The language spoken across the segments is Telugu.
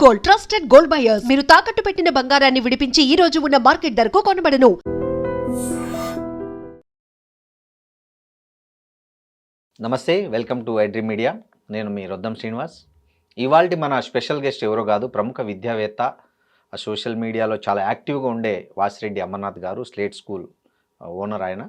Gold, trusted gold buyers. మీరు తాకట్టు పెట్టిన బంగారాన్ని విడిపించి ఈ రోజు ఉన్న మార్కెట్ ధరకు కొనబడను. నమస్తే, వెల్కమ్ టు ఐడ్రీమ్ మీడియా. నేను మీ రొద్దం శ్రీనివాస్. ఇవాల్టి మన స్పెషల్ గెస్ట్ ఎవరో కాదు, ప్రముఖ విద్యావేత్త, సోషల్ మీడియాలో చాలా యాక్టివ్గా ఉండే వాసిరెడ్డి అమర్నాథ్ గారు, స్లేట్ స్కూల్ ఓనర్. ఆయన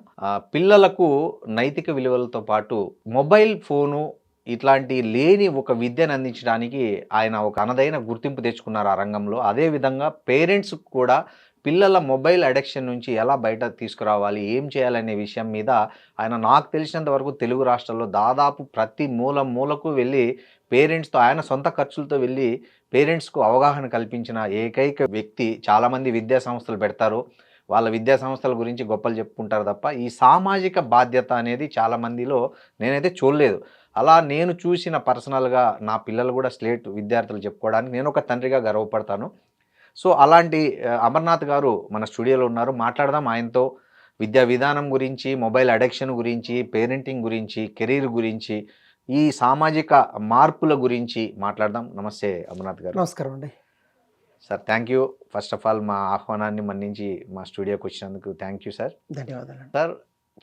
పిల్లలకు నైతిక విలువలతో పాటు మొబైల్ ఫోను ఇట్లాంటి లేని ఒక విద్యను అందించడానికి ఆయన ఒక అనదైన గుర్తింపు తెచ్చుకున్నారు ఆ రంగంలో. అదేవిధంగా పేరెంట్స్కి కూడా పిల్లల మొబైల్ అడిక్షన్ నుంచి ఎలా బయట తీసుకురావాలి, ఏం చేయాలనే విషయం మీద ఆయన నాకు తెలిసినంత వరకు తెలుగు రాష్ట్రాల్లో దాదాపు ప్రతి మూలకు వెళ్ళి పేరెంట్స్తో, ఆయన సొంత ఖర్చులతో వెళ్ళి పేరెంట్స్కు అవగాహన కల్పించిన ఏకైక వ్యక్తి. చాలామంది విద్యా సంస్థలు పెడతారు, వాళ్ళ విద్యా సంస్థల గురించి గొప్పలు చెప్పుకుంటారు తప్ప ఈ సామాజిక బాధ్యత అనేది చాలామందిలో నేనైతే చూడలేదు. అలా నేను చూసిన పర్సనల్గా నా పిల్లలు కూడా స్లేట్ విద్యార్థులు చెప్పుకోవడానికి నేను ఒక తండ్రిగా గర్వపడతాను. సో అలాంటి అమర్నాథ్ గారు మన స్టూడియోలో ఉన్నారు. మాట్లాడదాం ఆయనతో విద్యా విధానం గురించి, మొబైల్ అడిక్షన్ గురించి, పేరెంటింగ్ గురించి, కెరీర్ గురించి, ఈ సామాజిక మార్పుల గురించి మాట్లాడదాం. నమస్తే అమర్నాథ్ గారు. నమస్కారం అండి sir. Thank you. First of all మా ఆహ్వానాన్ని మన్నించి మా స్టూడియోకి వచ్చినందుకు థ్యాంక్ యూ సార్. ధన్యవాదాలు సార్.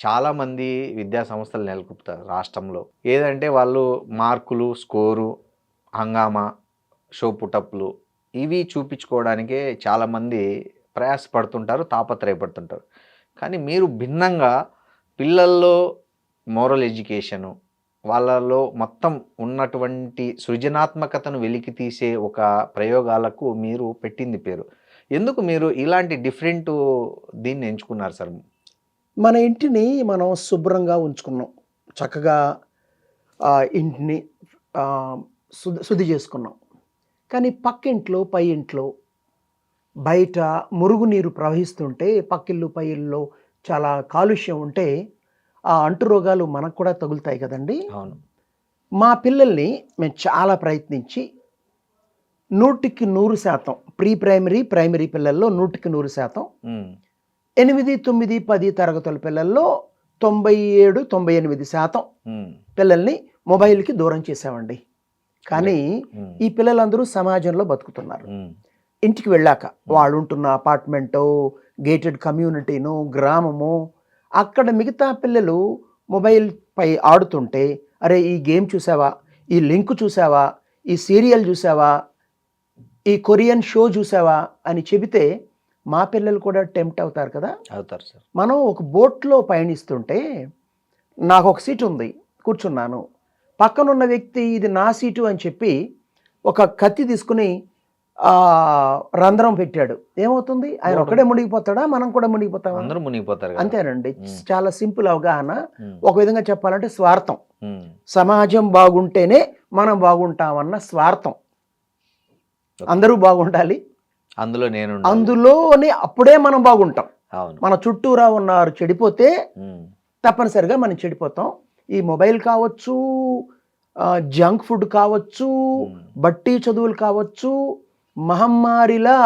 చాలామంది విద్యా సంస్థలు నెలకొల్పుతారు రాష్ట్రంలో. ఏదంటే వాళ్ళు మార్కులు, స్కోరు, హంగామా, షో పుటప్లు ఇవి చూపించుకోవడానికే చాలామంది ప్రయాసపడుతుంటారు, తాపత్రయపడుతుంటారు. కానీ మీరు భిన్నంగా పిల్లల్లో మోరల్ ఎడ్యుకేషను, వాళ్ళలో మొత్తం ఉన్నటువంటి సృజనాత్మకతను వెలికి తీసే ఒక ప్రయోగాలకు మీరు పెట్టింది పేరు. ఎందుకు మీరు ఇలాంటి డిఫరెంట్ దీన్ని ఎంచుకున్నారు సార్? మన ఇంటిని మనం శుభ్రంగా ఉంచుకున్నాం, చక్కగా ఇంటిని శుద్ధి చేసుకున్నాం. కానీ పక్కింట్లో, పై ఇంట్లో, బయట మురుగునీరు ప్రవహిస్తుంటే, పక్కిళ్ళు పై ఇళ్ళలో చాలా కాలుష్యం ఉంటే ఆ అంటు రోగాలు మనకు కూడా తగులుతాయి కదండి. అవును. మా పిల్లల్ని మేము చాలా ప్రయత్నించి 100% ప్రీ ప్రైమరీ, ప్రైమరీ పిల్లల్లో 100% 8, 9, 10 తరగతుల పిల్లల్లో 97-98% పిల్లల్ని మొబైల్కి దూరం చేసామండి. కానీ ఈ పిల్లలందరూ సమాజంలో బతుకుతున్నారు. ఇంటికి వెళ్ళాక వాళ్ళు ఉంటున్న అపార్ట్మెంటో, గేటెడ్ కమ్యూనిటీనో, గ్రామమో, అక్కడ మిగతా పిల్లలు మొబైల్ పై ఆడుతుంటే, అరే ఈ గేమ్ చూసావా, ఈ లింక్ చూసావా, ఈ సీరియల్ చూసావా, ఈ కొరియన్ షో చూసావా అని చెబితే మా పిల్లలు కూడా టెంప్ట్ అవుతారు కదా. అవుతారు సార్. మనం ఒక బోట్లో పయనిస్తుంటే, నాకు ఒక సీటు ఉంది, కూర్చున్నాను, పక్కనున్న వ్యక్తి ఇది నా సీటు అని చెప్పి ఒక కత్తి తీసుకుని రంధ్రం పెట్టాడు. ఏమవుతుంది? ఆయన ఒక్కడే మునిగిపోతాడా, మనం కూడా మునిగిపోతాం? అందరూ మునిగిపోతారు. అంతేనండి. చాలా సింపుల్ అవగాహన. ఒక విధంగా చెప్పాలంటే స్వార్థం. సమాజం బాగుంటేనే మనం బాగుంటామన్న స్వార్థం. అందరూ బాగుండాలి, అందులోనే అప్పుడే మనం బాగుంటాం. మన చుట్టూరా ఉన్నారు చెడిపోతే తప్పనిసరిగా మనం చెడిపోతాం. ఈ మొబైల్ కావచ్చు, జంక్ ఫుడ్ కావచ్చు, బట్టి చదువులు కావచ్చు, మహమ్మారిలా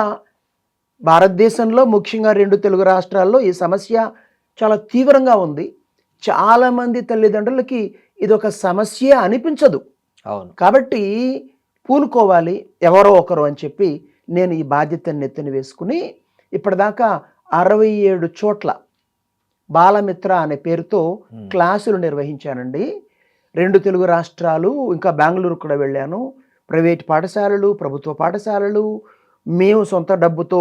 భారతదేశంలో ముఖ్యంగా 2 తెలుగు రాష్ట్రాల్లో ఈ సమస్య చాలా తీవ్రంగా ఉంది. చాలామంది తల్లిదండ్రులకి ఇది ఒక సమస్య అనిపించదు. అవును. కాబట్టి పూనుకోవాలి ఎవరో ఒకరు అని చెప్పి నేను ఈ బాధ్యతను నెత్తిన వేసుకుని ఇప్పటిదాకా 67 చోట్ల బాలమిత్ర అనే పేరుతో క్లాసులు నిర్వహించానండి. 2 తెలుగు రాష్ట్రాలు, ఇంకా బెంగళూరు కూడా వెళ్ళాను. ప్రైవేట్ పాఠశాలలు, ప్రభుత్వ పాఠశాలలు, మేము సొంత డబ్బుతో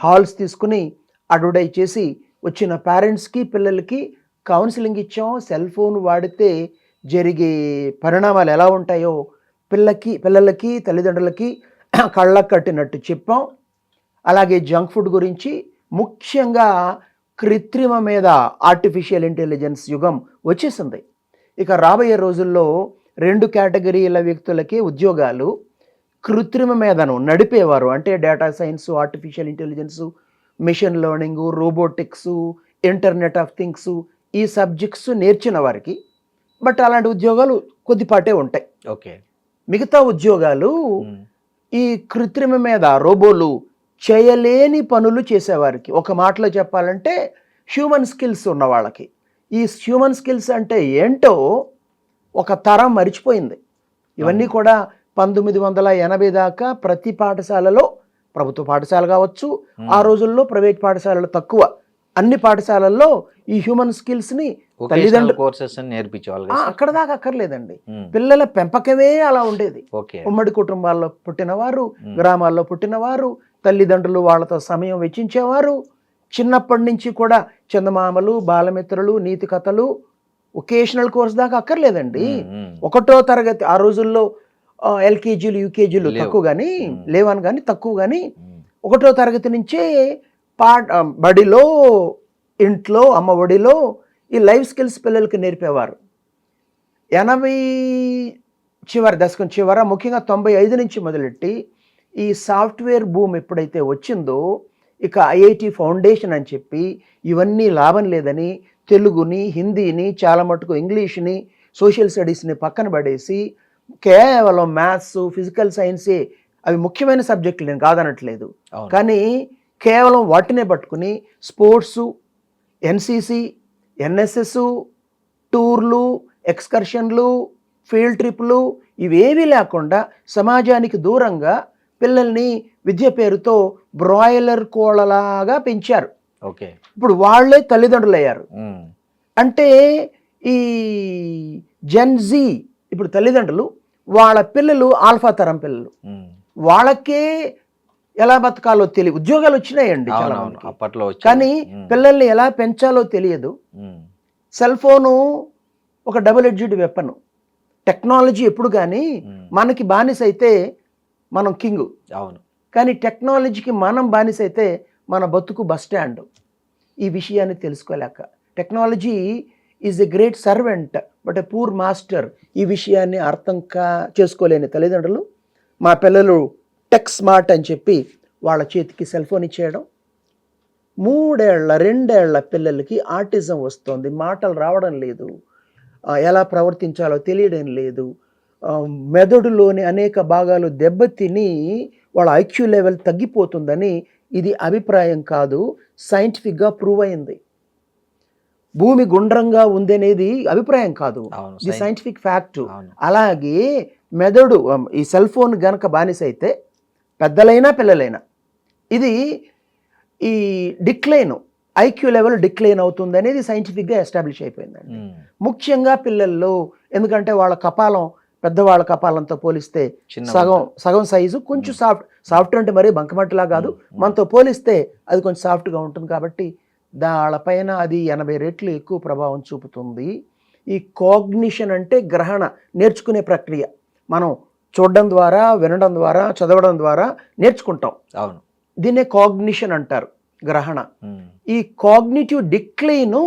హాల్స్ తీసుకుని అడ్వర్టైజ్ చేసి వచ్చిన పేరెంట్స్కి, పిల్లలకి కౌన్సిలింగ్ ఇచ్చాం. సెల్ ఫోన్ వాడితే జరిగే పరిణామాలు ఎలా ఉంటాయో పిల్లలకి తల్లిదండ్రులకి కళ్ళకు కట్టినట్టు చెప్పాం. అలాగే జంక్ ఫుడ్ గురించి, ముఖ్యంగా కృత్రిమ మీద, ఆర్టిఫిషియల్ ఇంటెలిజెన్స్ యుగం వచ్చేసింది. ఇక రాబోయే రోజుల్లో 2 కేటగిరీల వ్యక్తులకి ఉద్యోగాలు. కృత్రిమ మీదను నడిపేవారు, అంటే data science, artificial intelligence, machine learning, robotics, internet of things, ఈ సబ్జెక్ట్స్ నేర్చిన వారికి. బట్ అలాంటి ఉద్యోగాలు కొద్దిపాటే ఉంటాయి. ఓకే. మిగతా ఉద్యోగాలు ఈ కృత్రిమ మీద, రోబోలు చేయలేని పనులు చేసేవారికి. ఒక మాటలో చెప్పాలంటే హ్యూమన్ స్కిల్స్ ఉన్న వాళ్ళకి. ఈ హ్యూమన్ స్కిల్స్ అంటే ఏంటో ఒక తరం మరిచిపోయింది. ఇవన్నీ కూడా 1980 దాకా ప్రతి పాఠశాలలో, ప్రభుత్వ పాఠశాల కావచ్చు, ఆ రోజుల్లో ప్రైవేట్ పాఠశాలలు తక్కువ, అన్ని పాఠశాలల్లో ఈ హ్యూమన్ స్కిల్స్ని తల్లిదండ్రులు కోర్సెస్ నేర్పించేవాళ్ళు కదా సార్? అక్కడ దాకా అక్కర్లేదండి. ఉమ్, పిల్లల పెంపకమే అలా ఉండేది. ఓకే. ఉమ్మడి కుటుంబాల్లో పుట్టినవారు, గ్రామాల్లో పుట్టినవారు, తల్లిదండ్రులు వాళ్ళతో సమయం వెచ్చించేవారు. చిన్నప్పటి నుంచి కూడా చందమామలు, బాలమిత్రులు, నీతి కథలు, ఒకేషనల్ కోర్స్ దాకా అక్కర్లేదండి. ఒకటో తరగతి, ఆ రోజుల్లో ఎల్కేజీలు యూకేజీలు లేవు. తక్కువ కానీ, లేవని కానీ తక్కువ కానీ, ఒకటో తరగతి నుంచే బడిలో, ఇంట్లో, అమ్మ ఒడిలో ఈ లైఫ్ స్కిల్స్ పిల్లలకి నేర్పేవారు. 80 చివరి దశకం చివర, ముఖ్యంగా 95 నుంచి మొదలెట్టి ఈ సాఫ్ట్వేర్ బూమ్ ఎప్పుడైతే వచ్చిందో, ఇక ఐఐటి ఫౌండేషన్ అని చెప్పి ఇవన్నీ లాభం లేదని తెలుగుని, హిందీని, చాలా మటుకు ఇంగ్లీష్ని, సోషల్ స్టడీస్ని పక్కన పడేసి కేవలం మ్యాథ్స్, ఫిజికల్ సైన్సే అవి ముఖ్యమైన సబ్జెక్టులు, నేను కాదనట్లేదు, కానీ కేవలం వాటినే పట్టుకుని స్పోర్ట్సు, ఎన్సిసి, ఎన్ఎస్ఎస్, టూర్లు, ఎక్స్కర్షన్లు, ఫీల్డ్ ట్రిప్లు ఇవేవీ లేకుండా సమాజానికి దూరంగా పిల్లల్ని విద్య పేరుతో బ్రాయిలర్ కోళ్ళలాగా పెంచారు. ఓకే. ఇప్పుడు వాళ్ళే తల్లిదండ్రులు అయ్యారు. అంటే ఈ జెన్జీ ఇప్పుడు తల్లిదండ్రులు, వాళ్ళ పిల్లలు ఆల్ఫా తరం పిల్లలు, వాళ్ళకే ఎలా బతకాలో తెలియదు. ఉద్యోగాలు వచ్చినాయండి చాలా మందికి, అప్పట్లో, కానీ పిల్లల్ని ఎలా పెంచాలో తెలియదు. సెల్ ఫోను ఒక డబుల్ ఎడ్జ్డ్ వెపన్. టెక్నాలజీ ఎప్పుడు కానీ మనకి బానిస అయితే మనం కింగ్, అవును, కానీ టెక్నాలజీకి మనం బానిస అయితే మన బతుకు బస్ స్టాండ్. ఈ విషయాన్ని తెలుసుకోలేక, technology is a great servant but a poor master, ఈ విషయాన్ని అర్థం చేసుకోలేని తల్లిదండ్రులు మా పిల్లలు టెక్ స్మార్ట్ అని చెప్పి వాళ్ళ చేతికి సెల్ ఫోన్ ఇచ్చేయడం. 3 ఏళ్ల 2 ఏళ్ల పిల్లలకి ఆటిజం వస్తుంది, మాటలు రావడం లేదు, ఎలా ప్రవర్తించాలో తెలియడం లేదు, మెదడులోని అనేక భాగాలు దెబ్బతిని వాళ్ళ ఐక్యూ లెవెల్ తగ్గిపోతుందని ఇది అభిప్రాయం కాదు, సైంటిఫిక్గా ప్రూవ్ అయింది. భూమి గుండ్రంగా ఉందనేది అభిప్రాయం కాదు, ఇది సైంటిఫిక్ ఫ్యాక్ట్. అలాగే మెదడు ఈ సెల్ ఫోన్ గనక బానిస అయితే పెద్దలైనా పిల్లలైనా ఇది ఈ డిక్లైన్, ఐక్యూ లెవెల్ డిక్లైన్ అవుతుంది అనేది సైంటిఫిక్గా ఎస్టాబ్లిష్ అయిపోయిందండి. ముఖ్యంగా పిల్లల్లో, ఎందుకంటే వాళ్ళ కపాలం పెద్దవాళ్ళ కపాలంతో పోలిస్తే సగం సైజు, కొంచెం సాఫ్ట్ అంటే మరీ బంకమట్టిలా కాదు, మనతో పోలిస్తే అది కొంచెం సాఫ్ట్గా ఉంటుంది కాబట్టి దానిపైన అది 80 రెట్లు ఎక్కువ ప్రభావం చూపుతుంది. ఈ కాగ్నిషన్ అంటే గ్రహణ, నేర్చుకునే ప్రక్రియ. మనం చూడడం ద్వారా, వినడం ద్వారా, చదవడం ద్వారా నేర్చుకుంటాం. అవును, దీన్నే కాగ్నిషన్ అంటారు, గ్రహణ. ఈ కాగ్నిటివ్ డిక్లైన్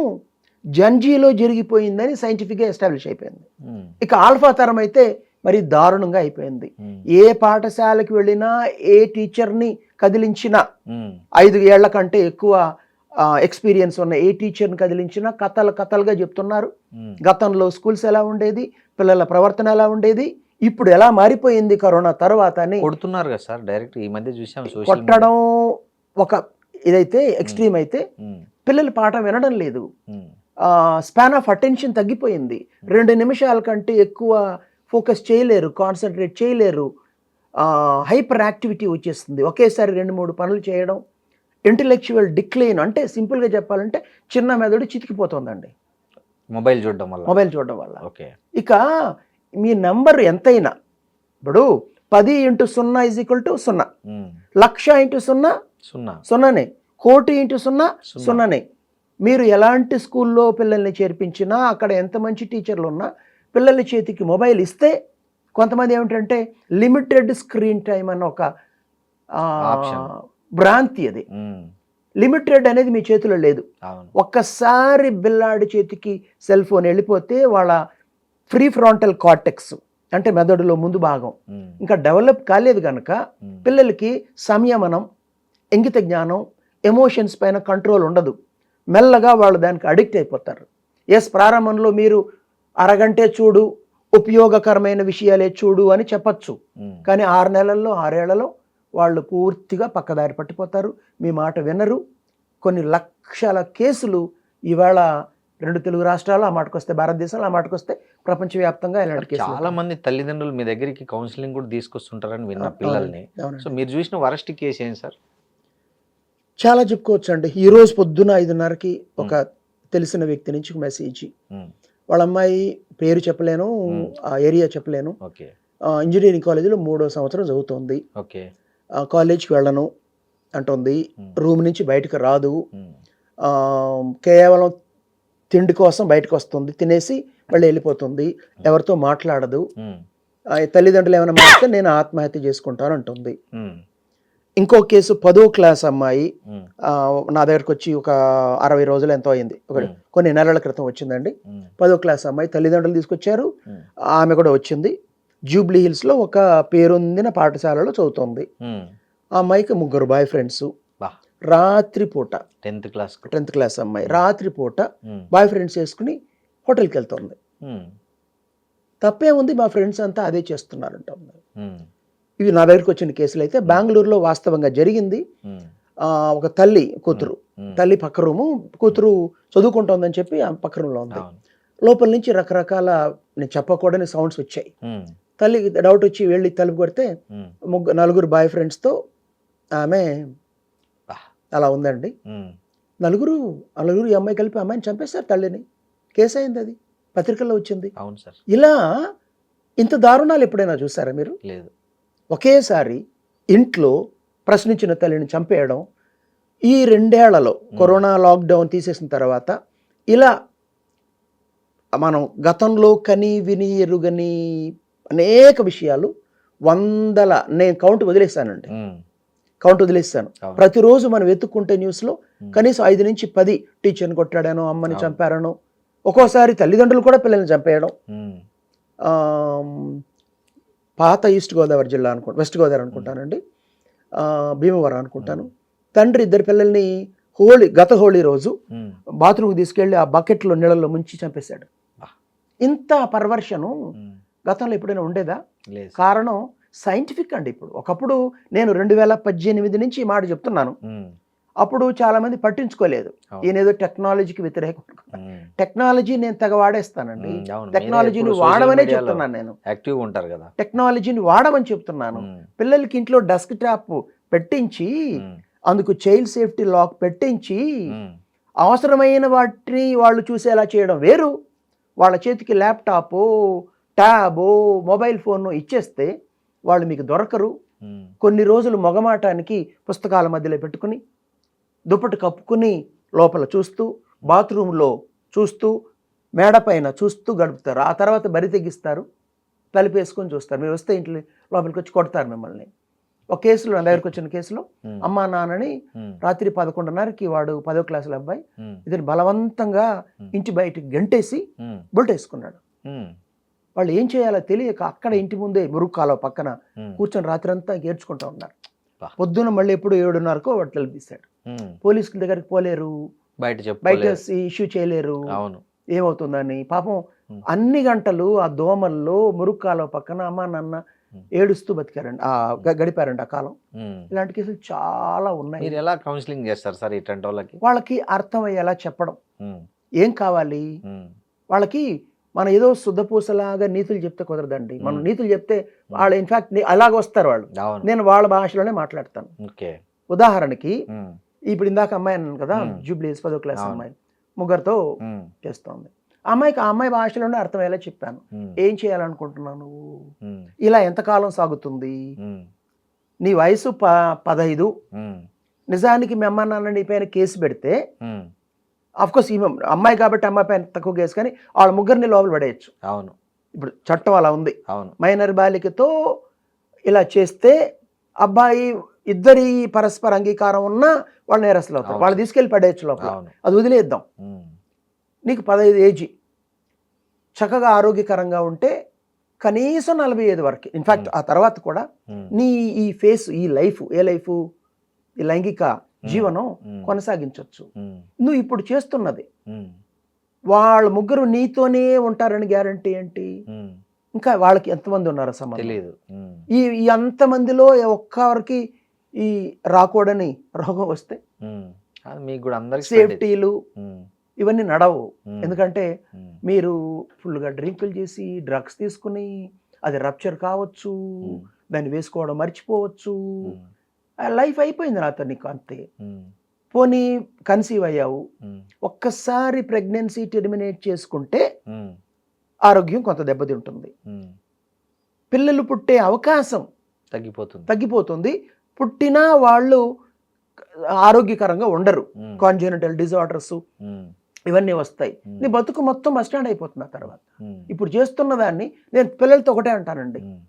జంజీలో జరిగిపోయిందని సైంటిఫిక్గా ఎస్టాబ్లిష్ అయిపోయింది. ఇక ఆల్ఫా తరం అయితే మరి దారుణంగా అయిపోయింది. ఏ పాఠశాలకు వెళ్ళినా, ఏ టీచర్ని కదిలించినా, 5 ఏళ్ల కంటే ఎక్కువ ఎక్స్పీరియన్స్ ఉన్న ఏ టీచర్ని కదిలించినా కథలుగా చెప్తున్నారు. గతంలో స్కూల్స్ ఎలా ఉండేది, పిల్లల ప్రవర్తన ఎలా ఉండేది, ఇప్పుడు ఎలా మారిపోయింది కరోనా తర్వాత అని. కొడుతున్నారు కదా సార్ డైరెక్ట్, ఈ మధ్య చూసాం. కొట్టడం ఒక ఇదైతే ఎక్స్ట్రీమ్ అయితే, పిల్లలు పాఠం వినడం లేదు, స్పాన్ ఆఫ్ అటెన్షన్ తగ్గిపోయింది, 2 నిమిషాల కంటే ఎక్కువ ఫోకస్ చేయలేరు, కాన్సన్ట్రేట్ చేయలేరు, హైపర్ యాక్టివిటీ వచ్చేస్తుంది, ఒకేసారి 2-3 పనులు చేయడం. ఇంటలెక్చువల్ డిక్లైన్ అంటే సింపుల్గా చెప్పాలంటే చిన్న మెదడు చితికిపోతుందండి మొబైల్ చూడడం వల్ల. ఓకే. ఇక మీ నంబర్ ఎంతైనా, ఇప్పుడు 10 × 0 = 0, 1,00,000 × 0 0, కోటి × 0 0. మీరు ఎలాంటి స్కూల్లో పిల్లల్ని చేర్పించినా, అక్కడ ఎంత మంచి టీచర్లు ఉన్నా, పిల్లల చేతికి మొబైల్ ఇస్తే కొంతమంది ఏమిటంటే లిమిటెడ్ స్క్రీన్ టైం అన్న ఒక భ్రాంతి. అది లిమిటెడ్ అనేది మీ చేతిలో లేదు. ఒక్కసారి పిల్లాడి చేతికి సెల్ ఫోన్ వెళ్ళిపోతే వాళ్ళ ఫ్రీ ఫ్రాంటల్ కార్టెక్స్ అంటే మెదడులో ముందు భాగం ఇంకా డెవలప్ కాలేదు కనుక పిల్లలకి సంయమనం, ఇంగిత జ్ఞానం, ఎమోషన్స్ పైన కంట్రోల్ ఉండదు. మెల్లగా వాళ్ళు దానికి అడిక్ట్ అయిపోతారు. ప్రారంభంలో మీరు అరగంటే చూడు, ఉపయోగకరమైన విషయాలే చూడు అని చెప్పచ్చు, కానీ 6 నెలల్లో 6 ఏళ్లలో వాళ్ళు పూర్తిగా పక్కదారి పట్టిపోతారు, మీ మాట వినరు. కొన్ని లక్షల కేసులు ఇవాళ 2 తెలుగు రాష్ట్రాలు, ఆ మాటకొస్తే భారతదేశంలో, ఆ మాటకొస్తే ప్రపంచవ్యాప్తంగా ఇలాంటి కేసులు చాలా ఉంటాయి. మంది తల్లిదండ్రులు మీ దగ్గరికి కౌన్సిలింగ్ కూడా తీసుకొస్తుంటారని విన్న అవునండి, పిల్లల్ని. సో అవునండి. మీరు చూసిన వరస్ట్ కేసు ఏంటి సార్? చాలా చెప్పుకోవచ్చండి. ఈ రోజు పొద్దున 5:30కి ఒక తెలిసిన వ్యక్తి నుంచి ఒక మెసేజ్. వాళ్ళ అమ్మాయి పేరు చెప్పలేను, ఆ ఏరియా చెప్పలేను. ఓకే. ఇంజినీరింగ్ కాలేజీలో 3వ సంవత్సరం చదువుతోంది. ఓకే. కాలేజ్కి వెళ్ళను అంటుంది. మ్మ్. రూమ్ నుంచి బయటకు రాదు. మ్మ్. కేవలం తిండి కోసం బయటకు వస్తుంది, తినేసి మళ్ళీ వెళ్ళిపోతుంది, ఎవరితో మాట్లాడదు. మ్మ్. తల్లిదండ్రులు ఏమైనా మాట్లాడితే నేను ఆత్మహత్య చేసుకుంటాను అంటుంది. మ్మ్. ఇంకో కేసు 10వ క్లాస్ అమ్మాయి మ్మ్. నా దగ్గరకు వచ్చి ఒక 60 రోజులు ఎంతో అయింది, కొన్ని నెలల క్రితం వచ్చిందండి. మ్మ్. 10వ క్లాస్ అమ్మాయి తల్లిదండ్రులు తీసుకొచ్చారు, మ్మ్. ఆమె కూడా వచ్చింది. జూబ్లీ హిల్స్లో ఒక పేరొందిన పాఠశాలలో చదువుతోంది. మ్మ్. ఆ అమ్మాయికి 3 బాయ్ ఫ్రెండ్స్. బా. రాత్రిపూట 10th క్లాస్. 10th క్లాస్ అమ్మాయి రాత్రిపూట మ్మ్. బాయ్ ఫ్రెండ్స్ వేసుకుని హోటల్కి వెళ్తుంది. మ్మ్. తప్పే ఉంది, మా ఫ్రెండ్స్ అంతా అదే చేస్తున్నారంట. మ్మ్. ఇవి నా దగ్గరికి వచ్చిన కేసులు అయితే బెంగళూరులో వాస్తవంగా జరిగింది. మ్మ్. ఒక తల్లి కూతురు, మ్మ్. తల్లి పక్క రూము, కూతురు చదువుకుంటోందని చెప్పి ఆ పక్క రూమ్లో ఉంది. అవును. లోపల నుంచి రకరకాల నేను చెప్పకూడని సౌండ్స్ వచ్చాయి. మ్మ్. తల్లికి డౌట్ వచ్చి వెళ్ళి తలుపు కొడితే మ్మ్. 4 బాయ్ ఫ్రెండ్స్తో ఆమె బా. అలా ఉందండి. మ్మ్. నలుగురు ఈ అమ్మాయి కలిపి అమ్మాయిని చంపేశారు, తల్లిని. కేసు అయింది, అది పత్రికల్లో వచ్చింది. అవును సార్. ఇలా ఇంత దారుణాలు ఎప్పుడైనా చూసారా మీరు? లేదు. ఒకేసారి ఇంట్లో ప్రశ్నించిన తల్లిని చంపేయడం. ఈ 2 ఏళ్లలో కరోనా లాక్డౌన్ తీసేసిన తర్వాత ఇలా మనం గతంలో కని విని ఎరుగని అనేక విషయాలు నేను కౌంట్ వదిలేస్తానండి, మ్మ్. కౌంట్ వదిలేస్తాను. అవును. ప్రతిరోజు మనం వెతుక్కుంటే న్యూస్లో కనీసం 5 నుంచి 10 టీచర్ని కొట్టాడనో, అమ్మని అవును. చంపారనో, ఒక్కోసారి తల్లిదండ్రులు కూడా పిల్లల్ని చంపేయడం. మ్మ్. పాత ఈస్ట్ గోదావరి జిల్లా వెస్ట్ గోదావరి అనుకుంటానండి, భీమవరం అనుకుంటాను. తండ్రి 2 పిల్లల్ని గత హోళీ రోజు మ్మ్. బాత్రూమ్కి తీసుకెళ్ళి ఆ బకెట్లో నీళ్ళలో ముంచి చంపేశాడు. బా. ఇంత పర్వర్షను మ్మ్. గతంలో ఎప్పుడైనా ఉండేదా? లేదు సార్. కారణం సైంటిఫిక్ అండి. ఇప్పుడు ఒకప్పుడు నేను 2018 నుంచి ఈ మాట చెప్తున్నాను. మ్మ్. అప్పుడు చాలా మంది పట్టించుకోలేదు. అవును. ఈయన ఏదో టెక్నాలజీకి వ్యతిరేకం. మ్మ్. టెక్నాలజీ నేను తెగ వాడేస్తానండి. మ్మ్. అవును. టెక్నాలజీని మీరే ఎప్పుడు social వాడమనే mediaలో చెప్తున్నాను నేను. యాక్టివ్గా ఉంటారు కదా. టెక్నాలజీని వాడమని చెప్తున్నాను. మ్మ్. పిల్లలకి ఇంట్లో డెస్క్ టాప్ పెట్టించి, మ్మ్. అందుకు చైల్డ్ సేఫ్టీ లాక్ పెట్టించి, మ్మ్. అవసరమైన వాటిని వాళ్ళు చూసేలా చేయడం వేరు. వాళ్ళ చేతికి ల్యాప్టాప్, ట్యాబ్, మొబైల్ ఫోన్ ఇచ్చేస్తే వాళ్ళు మీకు దొరకరు. మ్మ్. కొన్ని రోజులు మొగమాటానికి పుస్తకాల మధ్యలో పెట్టుకుని, దుప్పటి కప్పుకుని లోపల చూస్తూ, బాత్రూంలో చూస్తూ, మేడపైన చూస్తూ గడుపుతారు. ఆ తర్వాత బరి తెగిస్తారు, తలుపేసుకొని చూస్తారు. మీరు వస్తే ఇంట్లో లోపలికి వచ్చి కొడతారు మిమ్మల్ని. ఒక కేసులో, నా దగ్గరికి వచ్చిన కేసులో మ్మ్. అమ్మా నాన్నని మ్మ్. రాత్రి 11:30కి వాడు 10వ క్లాసుల అబ్బాయి మ్మ్. ఇతను బలవంతంగా ఇంటి బయటికి గంటేసి మ్మ్. బొల్టేసుకున్నాడు. మ్మ్. వాళ్ళు ఏం చేయాలో తెలియక అక్కడ ఇంటి ముందే మురుగు కాలువ పక్కన మ్మ్. కూర్చొని రాత్రంతా ఏడ్చుకుంటూ ఉన్నారు. బా. పొద్దున్న మళ్ళీ ఎప్పుడు 7:30కో వాడు తలుపు తీశాడు. మ్మ్. పోలీసుల దగ్గరికి పోలేరు, బయట బయట చెప్పలేదు. ఇష్యూ చేయలేరు, అవును. ఏమవుతుందని. పాపం మ్మ్. అన్ని గంటలు ఆ దోమల్లో మురుగు కాలువ పక్కన అమ్మా నాన్న ఏడుస్తూ బతికారండి, గడిపారండి ఆ కాలం. మ్మ్. ఇలాంటి కేసులు చాలా ఉన్నాయి. మీరు ఎలా కౌన్సిలింగ్ చేస్తారు సార్ ఇట్లాంటి వాళ్ళకి? వాళ్ళకి అర్థమయ్యేలా చెప్పడం. మ్మ్. ఏం కావాలి మ్మ్. వాళ్ళకి, మనం ఏదో శుద్ధపూసలాగా నీతులు చెప్తే కుదరదండి. మనం మ్మ్. నీతులు చెప్తే వాళ్ళు ఇన్ఫాక్ట్ అలాగ వస్తారు వాళ్ళు. అవును. నేను వాళ్ళ భాషలోనే మాట్లాడతాను. ఓకే. ఉదాహరణకి మ్మ్. ఇప్పుడు ఇందాక అమ్మాయి అన్నాను కదా, మ్మ్. జూబ్లీ హిల్స్ 10వ క్లాస్ అవును. అమ్మాయి 3తో మ్మ్. చేస్తోంది. ఆ అమ్మాయి భాషలోనే అర్థమయ్యేలా చెప్పాను. మ్మ్. ఏం చేయాలనుకుంటున్నావు నువ్వు, మ్మ్. ఇలా ఎంతకాలం సాగుతుంది, మ్మ్. నీ వయసు 15, మ్మ్. నిజానికి మీ అమ్మ నాన్న నీ పైన కేసు పెడితే, మ్మ్. అఫ్కోర్స్ ఈమె అమ్మాయి కాబట్టి అమ్మాయి పైన తక్కువ కేసు, కానీ వాళ్ళ ముగ్గురిని లోపల పడేయచ్చు. అవును. ఇప్పుడు చట్టం అలా ఉంది. అవును. మైనర్ బాలికతో ఇలా చేస్తే అబ్బాయి ఇద్దరి పరస్పర అంగీకారం ఉన్నా వాళ్ళు నేరస్తులు అవుతారు. అవును. వాళ్ళు తీసుకెళ్ళి పడేయచ్చు లోపల. అవును. అది వదిలేద్దాం. మ్మ్. నీకు 15 ఏజీ, చక్కగా ఆరోగ్యకరంగా ఉంటే కనీసం 45 వరకు, ఇన్ఫాక్ట్ ఆ తర్వాత కూడా మ్మ్. నీ ఈ ఫేస్, ఈ లైఫ్, ఈ లైంగిక జీవనం మ్మ్. కొనసాగించవచ్చు. మ్మ్. నువ్వు ఇప్పుడు చేస్తున్నది, మ్మ్. వాళ్ళ ముగ్గురు నీతోనే ఉంటారని గ్యారంటీ ఏంటి? మ్మ్. ఇంకా వాళ్ళకి ఎంతమంది ఉన్నారు సంబంధం? తెలీదు. మ్మ్. ఈ అంతమందిలో ఒక్కరికి ఈ రాకూడని రోగం వస్తే మ్మ్. అది మీకు కూడా అందరికి సేఫ్టీలు ఇవన్నీ నడవు. ఉమ్, ఎందుకంటే ఉమ్, మీరు ఫుల్గా డ్రింకులు చేసి డ్రగ్స్ తీసుకుని అది రప్చర్ కావచ్చు, ఉమ్, దాన్ని వేసుకోవడం మర్చిపోవచ్చు, ఉమ్, లైఫ్ అయిపోయింది నాతో నీకు అంతే. ఉమ్, పోనీ కన్సీవ్ అయ్యావు, ఉమ్, ఒక్కసారి ప్రెగ్నెన్సీ టెర్మినేట్ చేసుకుంటే ఉమ్, ఆరోగ్యం కొంత దెబ్బతింటుంది, ఉమ్, పిల్లలు పుట్టే అవకాశం తగ్గిపోతుంది. తగ్గిపోతుంది, పుట్టినా వాళ్ళు ఆరోగ్యకరంగా ఉండరు, ఉమ్, కాంజెనిటల్ డిజార్డర్స్ ఉమ్, ఇవన్నీ వస్తాయి. ఉమ్, నీ బతుకు మొత్తం బస్టాండ్ అయిపోతుంది ఆ తర్వాత. ఉమ్, ఇప్పుడు చేస్తున్న దాన్ని నేను పిల్లలతో ఒకటే అంటానండి, ఉమ్,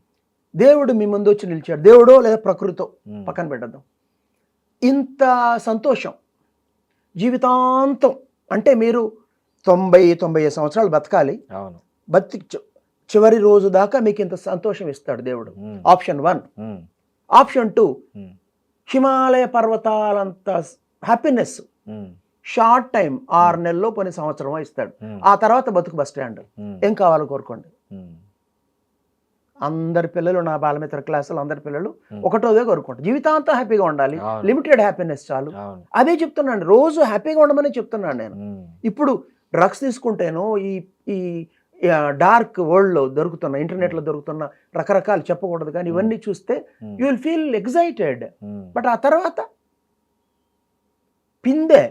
దేవుడు మీ ముందు వచ్చి నిలిచాడు, దేవుడో లేదా ప్రకృతో ఉమ్, పక్కన పెట్టద్దాం, ఇంత సంతోషం జీవితాంతం అంటే మీరు 90-95 సంవత్సరాలు బతకాలి, అవును. చివరి రోజు దాకా మీకు ఇంత సంతోషం ఇస్తాడు దేవుడు. ఉమ్, ఆప్షన్ 1. ఉమ్, ఆప్షన్ 2, ఉమ్, హిమాలయ పర్వతాలంత హ్యాపీనెస్ ఉమ్, షార్ట్ టైం 6 నెలల్లో పోనీ సంవత్సరం ఇస్తాడు. ఉమ్, ఆ తర్వాత బతుకు బస్ స్టాండ్. ఉమ్, ఏం కావాలో కోరుకోండి. ఉమ్, అందరి పిల్లలు, నా బాలమిత్ర క్లాసులు అందరి పిల్లలు ఉమ్, ఒకటోదే కోరుకుంటారు, జీవితాంతం హ్యాపీగా ఉండాలి, అవును. లిమిటెడ్ హ్యాపీనెస్ చాలు. అవును. అదే చెప్తున్నాను, రోజు హ్యాపీగా ఉండమని చెప్తున్నాను నేను. ఉమ్, ఇప్పుడు డ్రగ్స్ తీసుకుంటేనో ఈ ఈ డార్క్ వరల్డ్లో దొరుకుతున్న, ఇంటర్నెట్లో దొరుకుతున్న రకరకాలు చెప్పకూడదు కానీ ఇవన్నీ చూస్తే um, you will feel excited. Um, but ఆ తర్వాత పిందె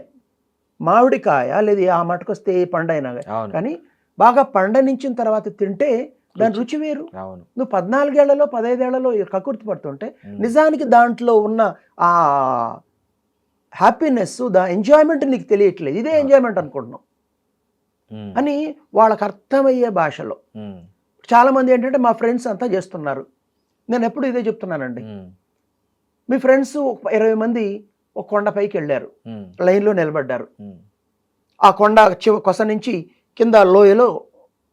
మామిడికాయ లేదు ఆ మటుకొస్తే ఏ పండైనా అవును. కానీ బాగా పండనించిన తర్వాత తింటే దాని రుచి వేరు. అవును. నువ్వు 14 ఏళ్లలో 15 ఏళ్లలో కకుర్తి పడుతుంటే ఉమ్, నిజానికి దాంట్లో ఉన్న ఆ హ్యాపీనెస్, ఎంజాయ్మెంట్ నీకు తెలియట్లేదు, ఇదే ఎంజాయ్మెంట్ అనుకుంటున్నాం ఉమ్, అని వాళ్ళకి అర్థమయ్యే భాషలో. ఉమ్, చాలామంది ఏంటంటే మా ఫ్రెండ్స్ అంతా చేస్తున్నారు, నేను ఎప్పుడు ఇదే చెప్తున్నానండి. ఉమ్, మీ ఫ్రెండ్స్ 20 మంది ఒక కొండ పైకి వెళ్ళారు, ఉమ్, లైన్లో నిలబడ్డారు, ఉమ్, ఆ కొండ కొస నుంచి కింద లోయలో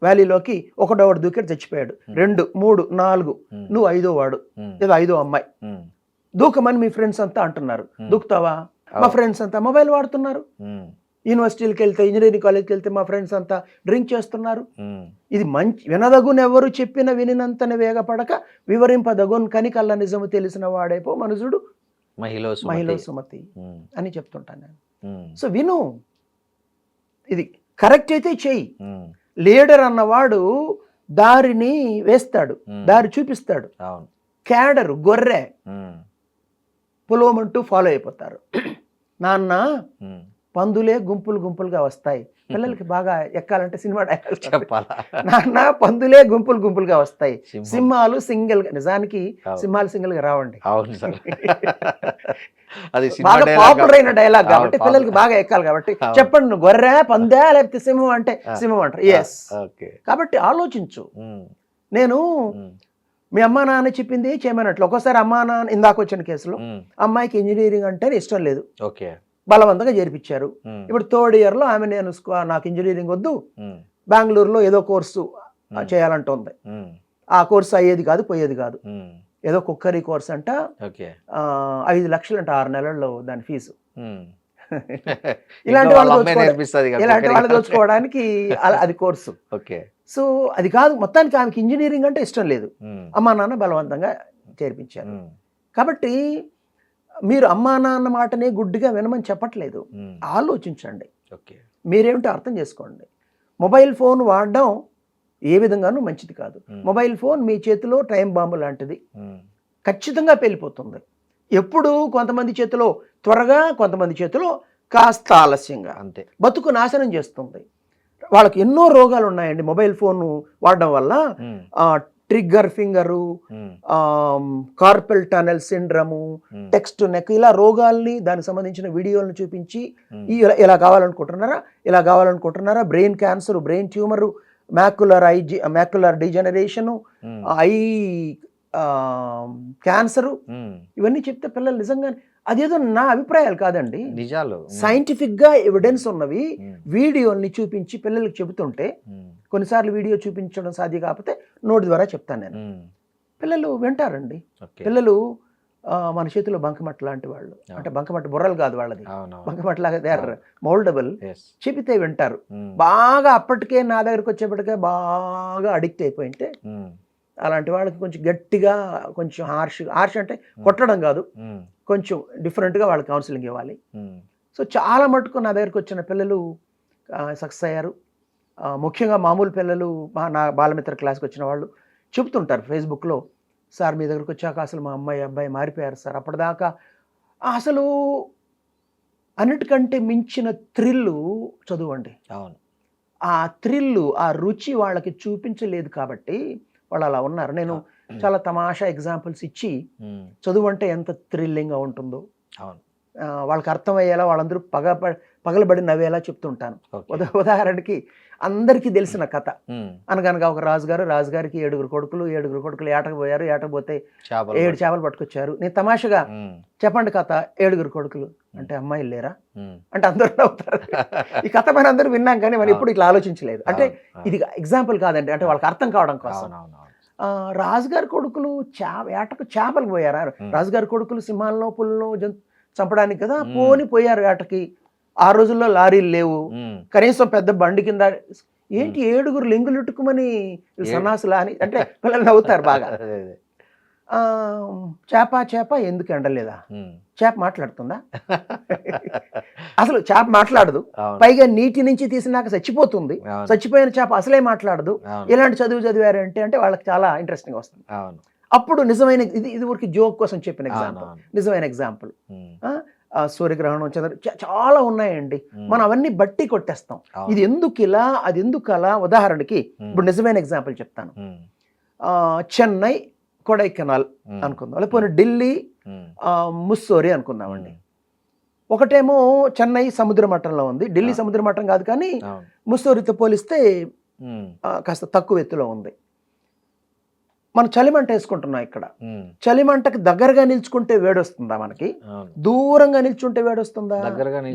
వ్యాలీలోకి ఒకడోడు దూకి చచ్చిపోయాడు, 2, 3, 4, ఉమ్, నువ్వు 5వ వాడు ఉమ్, లేదా 5వ అమ్మాయి. ఉమ్, దూకమని మీ ఫ్రెండ్స్ అంతా అంటున్నారు, దూకుతావా? మా ఫ్రెండ్స్ అంతా మొబైల్ వాడుతున్నారు, ఉమ్, యూనివర్సిటీలకు వెళ్తే ఇంజనీరింగ్ కాలేజ్కి వెళ్తే మా ఫ్రెండ్స్ అంతా డ్రింక్ చేస్తున్నారు. ఉమ్, ఇది మంచి వినదగును ఎవరు చెప్పిన వినినంతని వేగపడక వివరింపదగున్ కనికల్ల నిజము తెలిసిన వాడేపో మనుషుడు మహిళ మహిళ సుమతి ఉమ్, అని చెప్తుంటాను నేను. ఉమ్, సో విను, ఇది కరెక్ట్ అయితే చెయ్యి. ఉమ్, లీడర్ అన్నవాడు దారిని వేస్తాడు, దారి చూపిస్తాడు. అవును. క్యాడరు గొర్రె ఉమ్, పొలవమంటూ ఫాలో అయిపోతారు. నాన్న ఉమ్, పందులే గుంపులు గుంపులుగా వస్తాయి, పిల్లలకి బాగా ఎక్కాలంటే సినిమా డైలాగ్ చెప్పాలా? నాన్న పందులే గుంపులు గుంపులుగా వస్తాయి, సింహం. సింహాలు సింగిల్ గా. నిజానికి అవును. సింహాలు సింగిల్ గా రావండి, అవును సార్. అది సినిమా బాగా dialogue పాపులర్ అయిన కాబట్టి. డైలాగ్ కాబట్టి అవును, పిల్లలకి popular. బాగా ఎక్కాలి కాబట్టి. అవును. చెప్పండి, నువ్వు గొర్రె పందా లేకపోతే సింహం అంటే సింహం అంటారు. ఎస్. ఓకే. కాబట్టి ఆలోచించు. ఉమ్, నేను ఉమ్, మీ అమ్మా నాన్న చెప్పింది చేయమన్నట్లు. ఒక్కోసారి అమ్మా నాన్న ఇందాక వచ్చిన కేసులో ఉమ్, అమ్మాయికి ఇంజనీరింగ్ అంటే ఇష్టం లేదు, ఓకే. బలవంతంగా చేర్పించారు. ఉమ్, ఇప్పుడు 3rd ఇయర్లో ఆమె నాకు ఇంజనీరింగ్ వద్దు, ఉమ్, బెంగళూరులో ఏదో కోర్సు చేయాలంటుంది. ఉమ్, ఆ కోర్సు అయ్యేది కాదు, పోయేది కాదు. ఉమ్, ఏదో కుక్కరీ కోర్స్ అంట, ఓకే. 5 లక్షలు అంట 6 నెలల్లో దాని ఫీజు. ఉమ్. ఇలాంటి ఇంకా వాళ్ళ వాళ్ళు అమ్మాయి నేర్పిస్తుంది ఇక ఇలాంటి cookery. వాళ్ళు దోచుకోవడానికి అది కోర్సు. ఓకే. సో అది కాదు, మొత్తానికి ఆమెకి ఇంజనీరింగ్ అంటే ఇష్టం లేదు, ఉమ్, అమ్మా నాన్న బలవంతంగా చేర్పించారు. ఉమ్, కాబట్టి మీరు అమ్మా నాన్న మాటనే గుడ్డిగా వినమని చెప్పట్లేదు, ఉమ్, ఆలోచించండి, ఓకే. మీరేమిటో అర్థం చేసుకోండి. మొబైల్ ఫోన్ వాడడం ఏ విధంగానూ మంచిది కాదు. మొబైల్ ఫోన్ మీ చేతిలో టైం బాంబు లాంటిది, ఉమ్, ఖచ్చితంగా పేలిపోతుంది. ఎప్పుడు కొంతమంది చేతిలో త్వరగా, కొంతమంది చేతిలో కాస్త ఆలస్యంగా, అంతే. బతుకు నాశనం చేస్తుంది. వాళ్ళకి ఎన్నో రోగాలు ఉన్నాయండి మొబైల్ ఫోన్ వాడడం వల్ల. Um, trigger finger, um, carpal tunnel syndrome, um, text neck, ఇలా రోగాల్ని దానికి సంబంధించిన వీడియోలను చూపించి ఉమ్, ఇలా కావాలనుకుంటున్నారా, brain cancer, brain tumour, macular degeneration, um, eye cancer, um, ఇవన్నీ చెప్తే పిల్లలు నిజంగా, అదేదో నా అభిప్రాయాలు కాదండి, నిజాలు. సైంటిఫిక్గా ఎవిడెన్స్ ఉన్నవి ఉమ్, వీడియోల్ని చూపించి పిల్లలకి చెబుతుంటే, ఉమ్, కొన్నిసార్లు వీడియో చూపించడం సాధ్యం కాకపోతే నోటి ద్వారా చెప్తాను నేను, ఉమ్, పిల్లలు వింటారండి. ఓకే. పిల్లలు మన చేతిలో బంకమట్ట లాంటి వాళ్ళు, అంటే బంకమట్ట బుర్రలు కాదు వాళ్ళది, అవునవును. బంకమట్టలాగా దే ఆర్ మౌల్డబుల్. ఎస్. చెబితే వింటారు. ఉమ్, బాగా అప్పటికే నా దగ్గరకు వచ్చేప్పటికే బాగా అడిక్ట్ అయిపోయింటే ఉమ్, అలాంటి వాళ్ళకి కొంచెం గట్టిగా, కొంచెం హార్ష్ అంటే కొట్టడం కాదు, ఉమ్, కొంచెం డిఫరెంట్గా వాళ్ళకి కౌన్సిలింగ్ ఇవ్వాలి. ఉమ్, సో చాలా మటుకు నా దగ్గరకు వచ్చిన పిల్లలు సక్సెస్ అయ్యారు. ముఖ్యంగా మామూలు పిల్లలు నా బాలమిత్ర క్లాస్కి వచ్చిన వాళ్ళు చెబుతుంటారు ఫేస్బుక్లో, సార్ మీ దగ్గరకు వచ్చాక అసలు మా అమ్మాయి అబ్బాయి మారిపోయారు సార్. అప్పటిదాకా అసలు అన్నిటికంటే మించిన థ్రిల్లు చదువు అండి. అవును. ఆ థ్రిల్లు, ఆ రుచి వాళ్ళకి చూపించలేదు కాబట్టి వాళ్ళు అలా ఉన్నారు. నేను చాలా తమాషా ఎగ్జాంపుల్స్ ఇచ్చి చదువు అంటే ఎంత థ్రిల్లింగ్గా ఉంటుందో అవును వాళ్ళకి అర్థమయ్యేలా, వాళ్ళందరూ పగలబడి నవ్వేలా చెప్తుంటాను. ఉదాహరణకి అందరికీ తెలిసిన కథ, అనగనగా ఒక రాజుగారికి 7 కొడుకులు ఏటకు పోయారు. ఏటకు పోతే 7 చేపలు పట్టుకొచ్చారు. నేను తమాషగా చెప్పండి కథ, 7 కొడుకులు అంటే అమ్మాయిలు లేరా అంటే అందరూ నవ్వుతారు. ఈ కథ మనం అందరూ విన్నాం కానీ మనం ఎప్పుడు ఇట్లా ఆలోచించలేదు. అంటే ఇది ఎగ్జాంపుల్ కాదండి, అంటే వాళ్ళకి అర్థం కావడం కోసం. రాజుగారి కొడుకులు ఏటకు చేపలు పోయారా? రాజుగారి కొడుకులు సింహాలను పుల్లను చంపడానికి కదా పోయారు వేటకి. ఆ రోజుల్లో లారీలు లేవు, కనీసం పెద్ద బండి కింద ఏంటి 7 లింగులుట్టుకుమని సన్నాసులా అని అంటే పిల్లలు నవ్వుతారు బాగా. చేప ఎందుకు ఎండలేదా? చేప మాట్లాడుతుందా? అసలు చేప మాట్లాడదు. పైగా నీటి నుంచి తీసినాక చచ్చిపోతుంది. చచ్చిపోయిన చేప అసలే మాట్లాడదు. ఇలాంటి చదివారంటే అంటే వాళ్ళకి చాలా ఇంట్రెస్టింగ్ వస్తుంది. అప్పుడు నిజమైన ఇది ఊరికి జోక్ కోసం చెప్పిన ఎగ్జాంపుల్, నిజమైన ఎగ్జాంపుల్. సూర్యగ్రహణం, చంద్ర చాలా ఉన్నాయండి. మనం అవన్నీ బట్టి కొట్టేస్తాం. ఇది ఎందుకు ఇలా, అది ఎందుకు అలా. ఉదాహరణకి ఇప్పుడు నిజమైన ఎగ్జాంపుల్ చెప్తాను. చెన్నై కొడైకెనాల్ అనుకుందాం, లేకపోతే ఢిల్లీ ముస్సోరి అనుకుందామండి. ఒకటేమో చెన్నై సముద్ర మట్టంలో ఉంది, ఢిల్లీ సముద్ర మట్టం కాదు కానీ ముస్సోరితో పోలిస్తే కాస్త తక్కువ ఎత్తులో ఉంది. మనం చలిమంట వేసుకుంటున్నాం. ఇక్కడ చలిమంటకి దగ్గరగా నిల్చుకుంటే వేడొస్తుందా? మనకి దూరంగా నిల్చుంటే వేడొస్తుందా?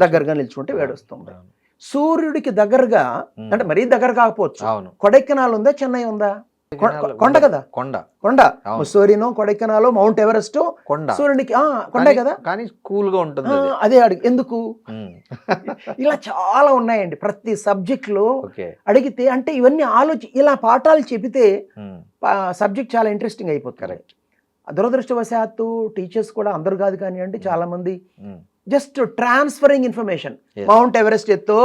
దగ్గరగా నిల్చుకుంటే వేడొస్తుందా? సూర్యుడికి దగ్గరగా అంటే మరీ దగ్గర కాకపోవచ్చు. కొడైకెనాల్ ఉందా, చెన్నై ఉందా? కొండ కదా, కొండ. ముస్సోరినో కొడైకెనాలో మౌంట్ ఎవరెస్ట్ సూర్యుడికి కొండే కదా, కానీ కూల్ గా ఉంటుంది. అదే ఎందుకు ఇలా చాలా ఉన్నాయండి ప్రతి సబ్జెక్ట్ లో అడిగితే. అంటే ఇవన్నీ ఇలా పాఠాలు చెబితే సబ్జెక్ట్ చాలా ఇంట్రెస్టింగ్ అయిపోతుంది. దురదృష్టవశాత్తు టీచర్స్ కూడా అందరు కాదు కానివ్వండి, చాలా మంది just transferring information. Mount Everest ఎత్తు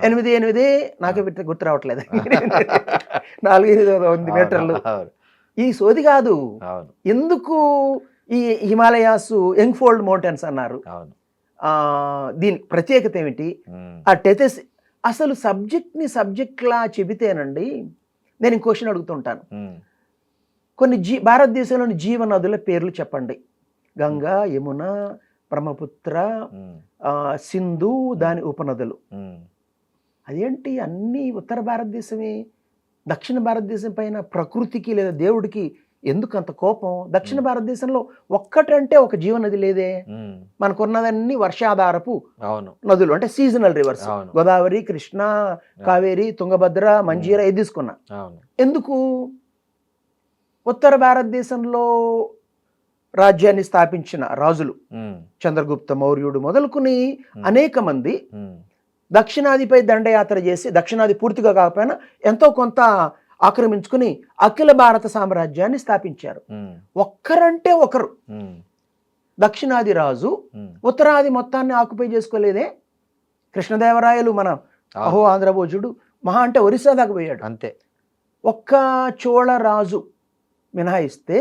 8 నాకే గుర్తు రావట్లేదు 4 మీటర్లు. ఈ సోది కాదు. ఎందుకు ఈ హిమాలయాస్ యంగ్ ఫోల్డ్ మౌంటైన్స్ అన్నారు? దీని ప్రత్యేకత ఏమిటి? ఆ టెథెస్ అసలు సబ్జెక్ట్లా చెబితేనండి. నేను క్వశ్చన్ అడుగుతుంటాను, కొన్ని భారతదేశంలోని జీవనదుల పేర్లు చెప్పండి. గంగా, యమున, బ్రహ్మపుత్ర, సింధు, దాని ఉపనదులు. అదేంటి అన్ని ఉత్తర భారతదేశమే. దక్షిణ భారతదేశం పైన ప్రకృతికి లేదా దేవుడికి ఎందుకు అంత కోపం? దక్షిణ భారతదేశంలో ఒక్కటంటే ఒక జీవనది లేదే. మనకున్నదన్నీ వర్షాధారపు నదులు, అంటే సీజనల్ రివర్స్. గోదావరి, కృష్ణ, కావేరి, తుంగభద్ర, మంజీరా ఇది తీసుకున్నా. ఎందుకు? ఉత్తర భారతదేశంలో రాజ్యాన్ని స్థాపించిన రాజులు, చంద్రగుప్త మౌర్యుడు మొదలుకుని అనేక మంది దక్షిణాదిపై దండయాత్ర చేసి, దక్షిణాది పూర్తిగా కాకపోయినా ఎంతో కొంత ఆక్రమించుకుని అఖిల భారత సామ్రాజ్యాన్ని స్థాపించారు. ఒక్కరంటే ఒకరు. దక్షిణాది రాజు ఉత్తరాది మొత్తాన్ని ఆక్యుపై చేసుకోలేదే. కృష్ణదేవరాయలు మన అహో ఆంధ్రభోజుడు మహా అంటే ఒరిస్సా దాకా పోయాడు అంతే. ఒక్క చోళ రాజు మినహాయిస్తే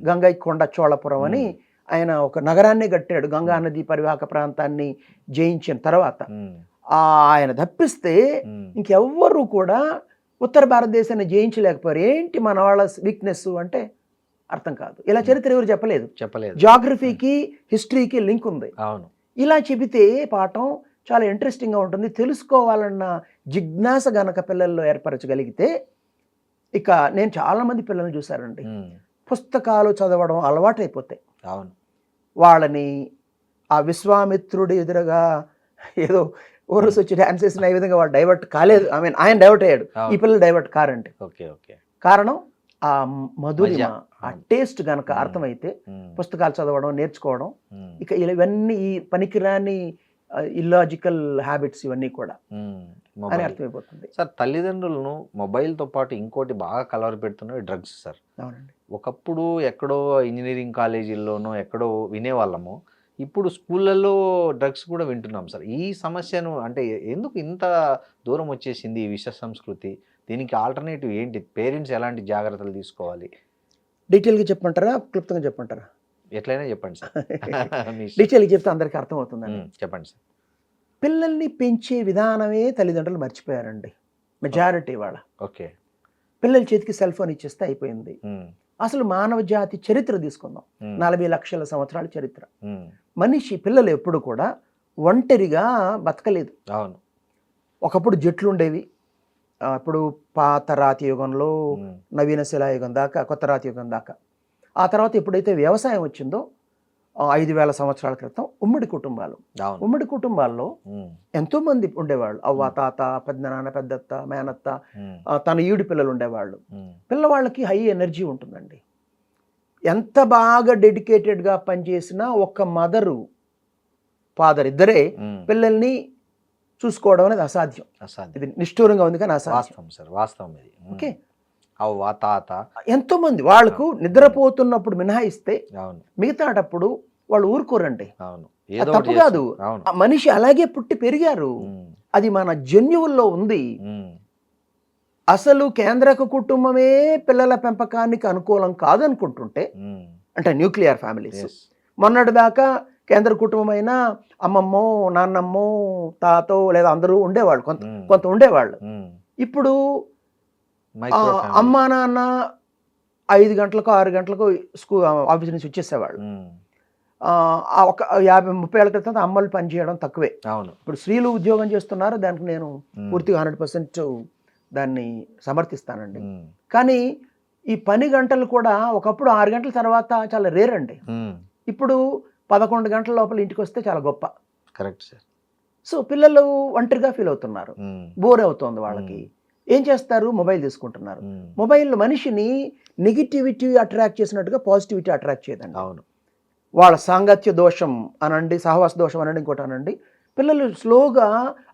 గంగైకొండ చోళపురం అని ఆయన ఒక నగరాన్ని కట్టాడు. గంగా నది పరివాహక ప్రాంతాన్ని జయించిన తర్వాత ఆయన తప్పిస్తే ఇంకెవ్వరు కూడా ఉత్తర భారతదేశాన్ని జయించలేకపోయారు. ఏంటి మన వాళ్ళ వీక్నెస్ అంటే అర్థం కాదు. ఇలా చరిత్ర ఎవరు చెప్పలేదు. జాగ్రఫీకి హిస్టరీకి లింక్ ఉంది. ఇలా చెబితే పాఠం చాలా ఇంట్రెస్టింగ్గా ఉంటుంది. తెలుసుకోవాలన్న జిజ్ఞాస గనక పిల్లల్లో ఏర్పరచగలిగితే, ఇక నేను చాలా మంది పిల్లల్ని చూశానండి, పుస్తకాలు చదవడం అలవాటు అయిపోతాయి. వాళ్ళని ఆ విశ్వామిత్రుడి ఎదురుగా ఏదో ఓరస్ వచ్చి డాన్స్ చేసిన ఈ విధంగా వాడు డైవర్ట్ కాలేదు. ఆయన డైవర్ట్ అయ్యాడు, ఈ పిల్లలు డైవర్ట్ కారండి. కారణం ఆ మధురిమ, ఆ టేస్ట్ గనక అర్థమైతే పుస్తకాలు చదవడం, నేర్చుకోవడం, ఇక ఇవన్నీ ఈ పనికిరాని ఇల్లాజికల్ హ్యాబిట్స్ ఇవన్నీ కూడా అని అర్థమైపోతుంది. సార్, తల్లిదండ్రులను మొబైల్తో పాటు ఇంకోటి బాగా కలవర పెడుతున్నవి డ్రగ్స్ సార్. అవునండి. ఒకప్పుడు ఎక్కడో ఇంజనీరింగ్ కాలేజీల్లోనో ఎక్కడో వినేవాళ్ళము, ఇప్పుడు స్కూళ్ళల్లో డ్రగ్స్ కూడా వింటున్నాం సార్. ఈ సమస్యను అంటే ఎందుకు ఇంత దూరం వచ్చేసింది ఈ విష సంస్కృతి? దీనికి ఆల్టర్నేటివ్ ఏంటి? పేరెంట్స్ ఎలాంటి జాగ్రత్తలు తీసుకోవాలి? డీటెయిల్గా చెప్పమంటారా, క్లుప్తంగా చెప్పమంటారా? ఎట్లయినా చెప్పండి సార్. మీ ఇష్టం. డీటెయిల్గా చెప్తే అందరికీ అర్థమవుతుందండి. చెప్పండి సార్. పిల్లల్ని పెంచే విధానమే తల్లిదండ్రులు మర్చిపోయారండి మెజారిటీ వాళ్ళ. ఓకే. పిల్లల చేతికి సెల్ ఫోన్ ఇచ్చేస్తే అయిపోయింది. అసలు మానవ జాతి చరిత్ర తీసుకుందాం, 40 లక్షల సంవత్సరాల చరిత్ర. మనిషి పిల్లలు ఎప్పుడు కూడా ఒంటరిగా బతకలేదు. అవును. ఒకప్పుడు జట్లు ఉండేవి. ఇప్పుడు పాత రాతి యుగంలో నవీన శిలాయుగం దాకా, కొత్త రాతి యుగం దాకా. ఆ తర్వాత ఎప్పుడైతే వ్యవసాయం వచ్చిందో 5,000 సంవత్సరాల క్రితం ఉమ్మడి కుటుంబాలు. ఉమ్మడి కుటుంబాల్లో ఎంతో మంది ఉండేవాళ్ళు. అవ్వ, తాత, పెద్దనాన్న, పెద్దత్త, మేనత్త, తన ఈడు పిల్లలు ఉండేవాళ్ళు. పిల్లవాళ్ళకి హై ఎనర్జీ ఉంటుందండి. ఎంత బాగా డెడికేటెడ్గా పనిచేసినా ఒక్క మదరు ఫాదర్ ఇద్దరే పిల్లల్ని చూసుకోవడం అనేది అసాధ్యం. ఇది నిష్ఠూరంగా ఉంది కానీ అసాధ్యం సార్, వాస్తవం ఇది. ఓకే. అవ్వ, తాత ఎంతో మంది వాళ్ళకు నిద్రపోతున్నప్పుడు మినహాయిస్తే మిగతాటప్పుడు వాళ్ళు ఊరుకోరండి. తప్పు కాదు, మనిషి అలాగే పుట్టి పెరిగారు. అది మన జన్యువుల్లో ఉంది. అసలు కేంద్రక కుటుంబమే పిల్లల పెంపకానికి అనుకూలం కాదనుకుంటుంటే, అంటే న్యూక్లియర్ ఫ్యామిలీస్, మొన్నటి దాకా కేంద్ర కుటుంబం అయినా అమ్మమ్మో, నాన్నమ్మో, తాతో లేదా అందరూ ఉండేవాళ్ళు, కొంత ఉండేవాళ్ళు. ఇప్పుడు అమ్మా నాన్న 5 గంటలకు 6 గంటలకు ఆఫీస్ నుంచి వచ్చేసేవాళ్ళు. ఒక 50-30 ఏళ్ల క్రితం అమ్మలు పనిచేయడం తక్కువే. ఇప్పుడు స్త్రీలు ఉద్యోగం చేస్తున్నారు, దానికి నేను పూర్తిగా 100% దాన్ని సమర్థిస్తానండి. కానీ ఈ పని గంటలు కూడా ఒకప్పుడు 6 గంటల తర్వాత చాలా రేర్ అండి. ఇప్పుడు 11 గంటల లోపల ఇంటికి వస్తే చాలా గొప్ప. Correct sir. సో పిల్లలు ఒంటరిగా ఫీల్ అవుతున్నారు, బోర్ అవుతోంది వాళ్ళకి. ఏం చేస్తారు? మొబైల్ తీసుకుంటున్నారు. మొబైల్ మనిషిని నెగిటివిటీ అట్రాక్ట్ చేసినట్టుగా పాజిటివిటీ అట్రాక్ట్ చేయదండి. అవును. వాళ్ళ సాంగత్య దోషం అనండి, సహవాస దోషం అనండి, ఇంకోటి అనండి. పిల్లలు స్లోగా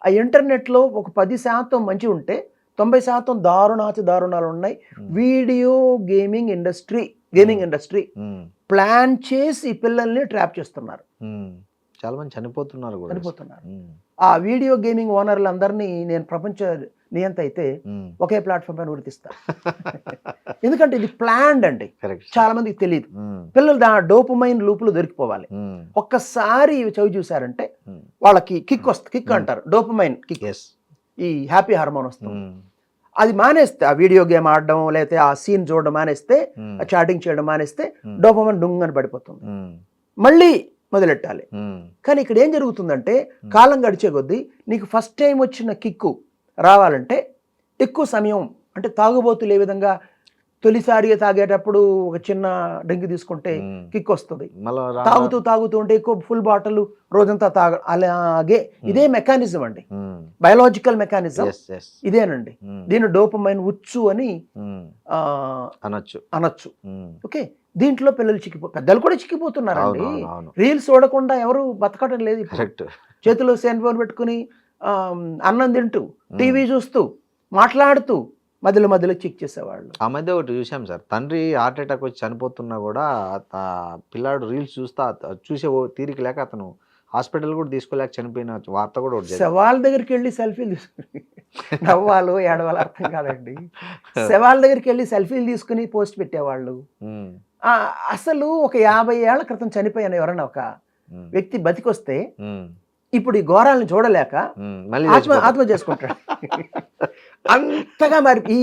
ఆ ఇంటర్నెట్లో ఒక 10% మంచి ఉంటే 90% దారుణాలు ఉన్నాయి. వీడియో గేమింగ్ ఇండస్ట్రీ ప్లాన్ చేసి పిల్లల్ని ట్రాప్ చేస్తున్నారు. చాలా మంది చనిపోతున్నారు. ఆ వీడియో గేమింగ్ ఓనర్లు అందరినీ నేను ప్రపంచ నియంత అయితే ఒకే ప్లాట్ఫామ్ పైన గుర్తిస్తా. ఎందుకంటే ఇది ప్లాన్డ్ అండి, చాలా మందికి తెలియదు. పిల్లలు డోపమైన్ లూపులు దొరికిపోవాలి. ఒక్కసారి చవి చూసారంటే వాళ్ళకి కిక్ అంటారు, డోపమైన్ కిక్, ఈ హ్యాపీ హార్మోన్ వస్తుంది. అది మానేస్తే, ఆ వీడియో గేమ్ ఆడడం లేకపోతే ఆ సీన్ చూడడం మానేస్తే, ఆ చాటింగ్ చేయడం మానేస్తే డోపమైన్ డుంగని పడిపోతుంది. మళ్ళీ మొదలెట్టాలి. కానీ ఇక్కడ ఏం జరుగుతుందంటే కాలం గడిచే కొద్దీ నీకు ఫస్ట్ టైం వచ్చిన కిక్కు రావాలంటే ఎక్కువ సమయం, అంటే తాగుబోతులు ఏ విధంగా తొలిసారిగా తాగేటప్పుడు ఒక చిన్న డ్రింక్ తీసుకుంటే కిక్ వస్తుంది, తాగుతూ ఉంటే ఎక్కువ ఫుల్ బాటిల్ రోజంతా అలాగే ఇదే మెకానిజం అండి, బయలాజికల్ మెకానిజం ఇదేనండి. దీన్ని డోపమైన్ ఉచ్చు అని అనొచ్చు. ఓకే. దీంట్లో పిల్లలు పెద్దలు కూడా చిక్కిపోతున్నారండి. రీల్స్ చూడకుండా ఎవరు బతకడం లేదు. చేతిలో సెల్ ఫోన్ పెట్టుకుని అన్నం తింటూ, టీవీ చూస్తూ, మాట్లాడుతూ మధ్యలో చెక్ చేసేవాళ్ళు. ఆ మధ్య ఒకటి చూసాం సార్, తండ్రి హార్ట్ అటాక్ వచ్చి చనిపోతున్నా కూడా పిల్లాడు రీల్స్ చూసే తీరిక లేక అతను హాస్పిటల్ కూడా తీసుకోలేక చనిపోయిన వార్త కూడా ఒకటి. శవాల దగ్గరికి వెళ్ళి సెల్ఫీలు తీసుకుని నవ్వాలో ఏడవాలో అర్థం కాదండి. శవాల దగ్గరికి వెళ్ళి సెల్ఫీలు తీసుకుని పోస్ట్ పెట్టేవాళ్ళు. అసలు ఒక 50 ఏళ్ల క్రితం చనిపోయిన ఎవరన్నా ఒక వ్యక్తి బతికొస్తే ఇప్పుడు ఈ ఘోరాలను చూడలేక ఆత్మ చేసుకుంటాడు. అంతగా మరి ఈ